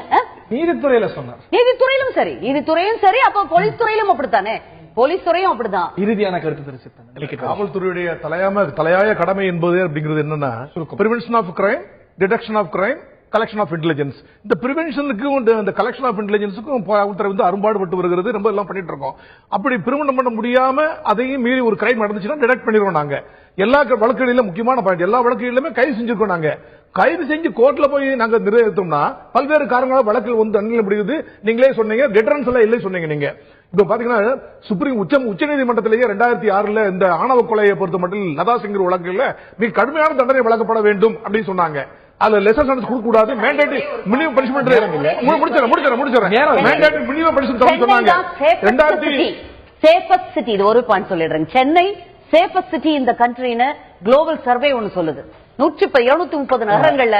நீதித்துறையில சொன்னார். நீதித்துறையிலும் சரி, நீதித்துறையும் சரி, அப்ப போலீஸ் துறையிலும் அப்படித்தானே, போலீஸ் துறையும் அப்படிதான். இறுதியான கருத்து தெரிவித்தாங்க. காவல்துறையுடைய தலையாய கடமை என்பது அப்படிங்கிறது என்னன்னா, prevention of crime, detection of crime, collection of intelligence. இந்த பிரிவென்ஷனுக்கும் இந்த கலெக்ஷன் ஆஃப் இன்டெலிஜென்ஸுக்கும் உத்தரவு வந்து அரும்பாடுபட்டு வருகிறது. ரொம்ப எல்லாம் பண்ணிட்டு இருக்கோம். அப்படி பிரிவென்ட் பண்ண முடியாம அதையும் மீறி ஒரு கிரைம் நடந்துச்சுன்னா டிடெக்ட் பண்ணிடுவோம். நாங்க எல்லா வழக்குகளிலும் முக்கியமான பாயிண்ட், எல்லா வழக்குகளிலுமே கைது செஞ்சிருக்கோம். நாங்க கைது செஞ்சு கோர்ட்ல போய் நாங்க நிறைவேற்றோம்னா பல்வேறு காரணங்களால் வழக்கில் வந்து தண்டனை முடியுது. நீங்களே சொன்னீங்க டிட்டரன்ஸ் எல்லாம் இல்லை சொன்னீங்க. நீங்க இப்ப பாத்தீங்கன்னா சுப்ரீம் உச்சநீதிமன்றத்திலேயே 2006 இந்த ஆணவ கொலையை பொறுத்த மட்டும் லதா சிங் வழக்குல மிக கடுமையான தண்டனை வழங்கப்பட வேண்டும் அப்படின்னு சொன்னாங்க. அதுல லெசர் சென்டென்ஸ் கொடுக்க கூடாது, மேண்டேட்டரி மினிமம் பனிஷ்மென்ட் முடிச்சறேன் மேண்டேட்டரி மினிமம் பனிஷ்மென்ட் சொன்னாங்க. 2000 சேஃபஸ்ட் சிட்டி, இது ஒரு பாயிண்ட் சொல்லிடுறேன். சென்னை சேஃபஸ்ட் சிட்டி இந்த கண்ட்ரின்னு குளோபல் சர்வே ஒன்னு சொல்லுது. 230 நகரங்கள்ல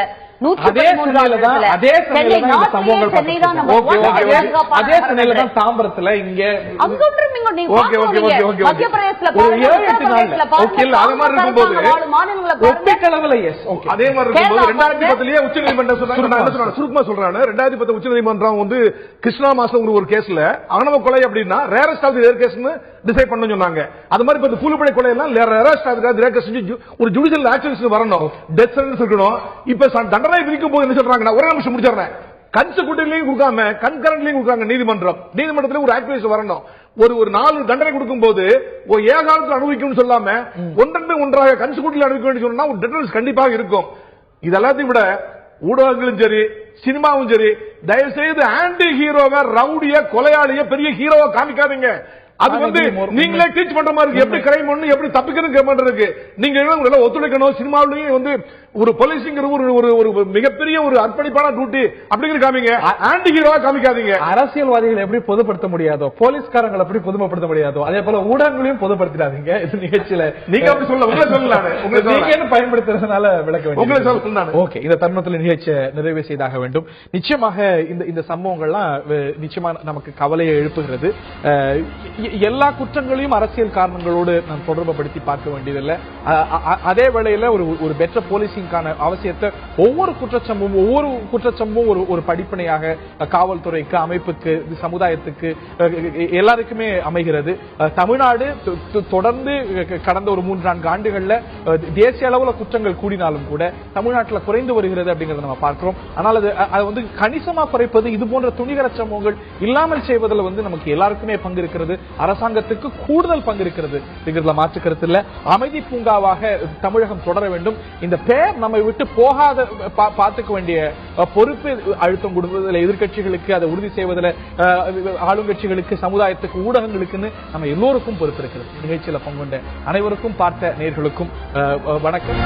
தாம்பரத்துல இங்க அதே மாதிரி சுருக்கமா சொல்றாங்க. 2010 உச்சநீதிமன்றம் வந்து கிருஷ்ணா மாசம் ஒரு கேஸ்ல ஆணவ கொலை அப்படின்னா ரேரஸ்ட் ஆஃப் தி ரேர் கேஸ்னு டிசைட் பண்ண சொன்னாங்க. அது மாதிரி இப்ப பூலுப்படை கொலை எல்லாம் rarest of the rare case ஒரு ஜுடிஷியல் ஆக்ஷன்ஸ் வரணும், டெத் சென்டென்ஸ் இருக்கணும். இப்ப தண்டனை விதிக்கும் போது என்ன சொல்றாங்க, ஒரே நிமிஷம் முடிச்சிடுறேன், கன்சிக்யூட்டிவ்லயும் கொடுக்காம கன்கரண்ட்லயும் கொடுக்காங்க. நீதிமன்றத்துல ஒரு ஆக்டிவிஸ்ட் வரணும். ஒரு 4 தண்டனை கொடுக்கும் போது ஒரு ஏகாலத்தில் அனுபவிக்கும் சொல்லாம ஒன்றாக கன்சிக்யூட்டிவ் அனுபவிக்க வேண்டும் சொன்னா ஒரு டிஃபரன்ஸ் கண்டிப்பாக இருக்கும். இதெல்லாத்தையும் விட ஊடகங்களும் சரி சினிமாவும் சரி தயவு செய்து ஆன்டி ஹீரோவை ரவுடிய கொலையாளிய பெரிய ஹீரோவை காமிக்காதீங்க. அது வந்து நீங்களே டீச் பண்ற மாதிரி இருக்கு. எப்படி கிரைம் பண்ணு, எப்படி தப்பிக்கணும் நீங்க ஒத்துழைக்கணும். சினிமாவிலேயே வந்து ஒரு போலீஸிங் ஒரு மிகப்பெரிய ஒரு அர்ப்பணிப்பான டியூட்டி அப்படிங்கிற காமிங்க, ஆன்டி ஹீரோவா காமிக்காதீங்க. அரசியல்வாதிகள் எப்படி பொதுப்படுத்த முடியாதோ, போலீஸ்காரங்களை எப்படி பொதுமைப்படுத்த முடியாதோ, அதே போல ஊடகங்களையும் பொதுப்படுத்திடாதீங்க. இது நிகழ்ச்சியில நீங்க அப்படி சொல்ல உங்களை பயன்படுத்துறதுனால விளக்க ஓகே. இந்த தருணத்தில் நிகழ்ச்சியை நிறைவு செய்தாக வேண்டும். நிச்சயமாக இந்த சம்பவங்கள்லாம் நிச்சயமா நமக்கு கவலையை எழுப்புகிறது. எல்லா குற்றங்களையும் அரசியல் காரணங்களோடு நாம் தொடர்புபடுத்தி பார்க்க வேண்டியதில்லை. அதே வேளையில ஒரு பெற்ற போலீசிங்கான அவசியத்தை ஒவ்வொரு குற்றச்சம்பவும் ஒரு படிப்பனையாக காவல்துறைக்கு, அமைப்புக்கு, சமுதாயத்துக்கு எல்லாருக்குமே அமைகிறது. தமிழ்நாடு தொடர்ந்து கடந்த ஒரு 3-4 ஆண்டுகள்ல தேசிய அளவுல குற்றங்கள் கூடினாலும் கூட தமிழ்நாட்டில் குறைந்து வருகிறது அப்படிங்கறத நம்ம பார்க்கிறோம். ஆனால் அது வந்து கணிசமா குறைப்பது, இது போன்ற துணிகர சம்பவங்கள் இல்லாமல் செய்வதில் வந்து நமக்கு எல்லாருக்குமே பங்கு இருக்கிறது. அரசாங்கத்துக்கு கூடுதல் பங்கு இருக்கிறது. மாற்று கருத்து இல்ல. அமைதி பூங்காவாக தமிழகம் தொடர வேண்டும். இந்த பேர் நம்மை விட்டு போகாத பார்த்துக்க வேண்டிய பொறுப்பு அழுத்தம் கொடுப்பதில் எதிர்கட்சிகளுக்கு, அதை உறுதி செய்வதில் ஆளுங்கட்சிகளுக்கு, சமுதாயத்துக்கு, ஊடகங்களுக்குன்னு நம்ம எல்லோருக்கும் பொறுப்பு இருக்கிறது. நிகழ்ச்சியில பங்குண்ட அனைவருக்கும், பார்த்த நேயர்களுக்கும் வணக்கம்.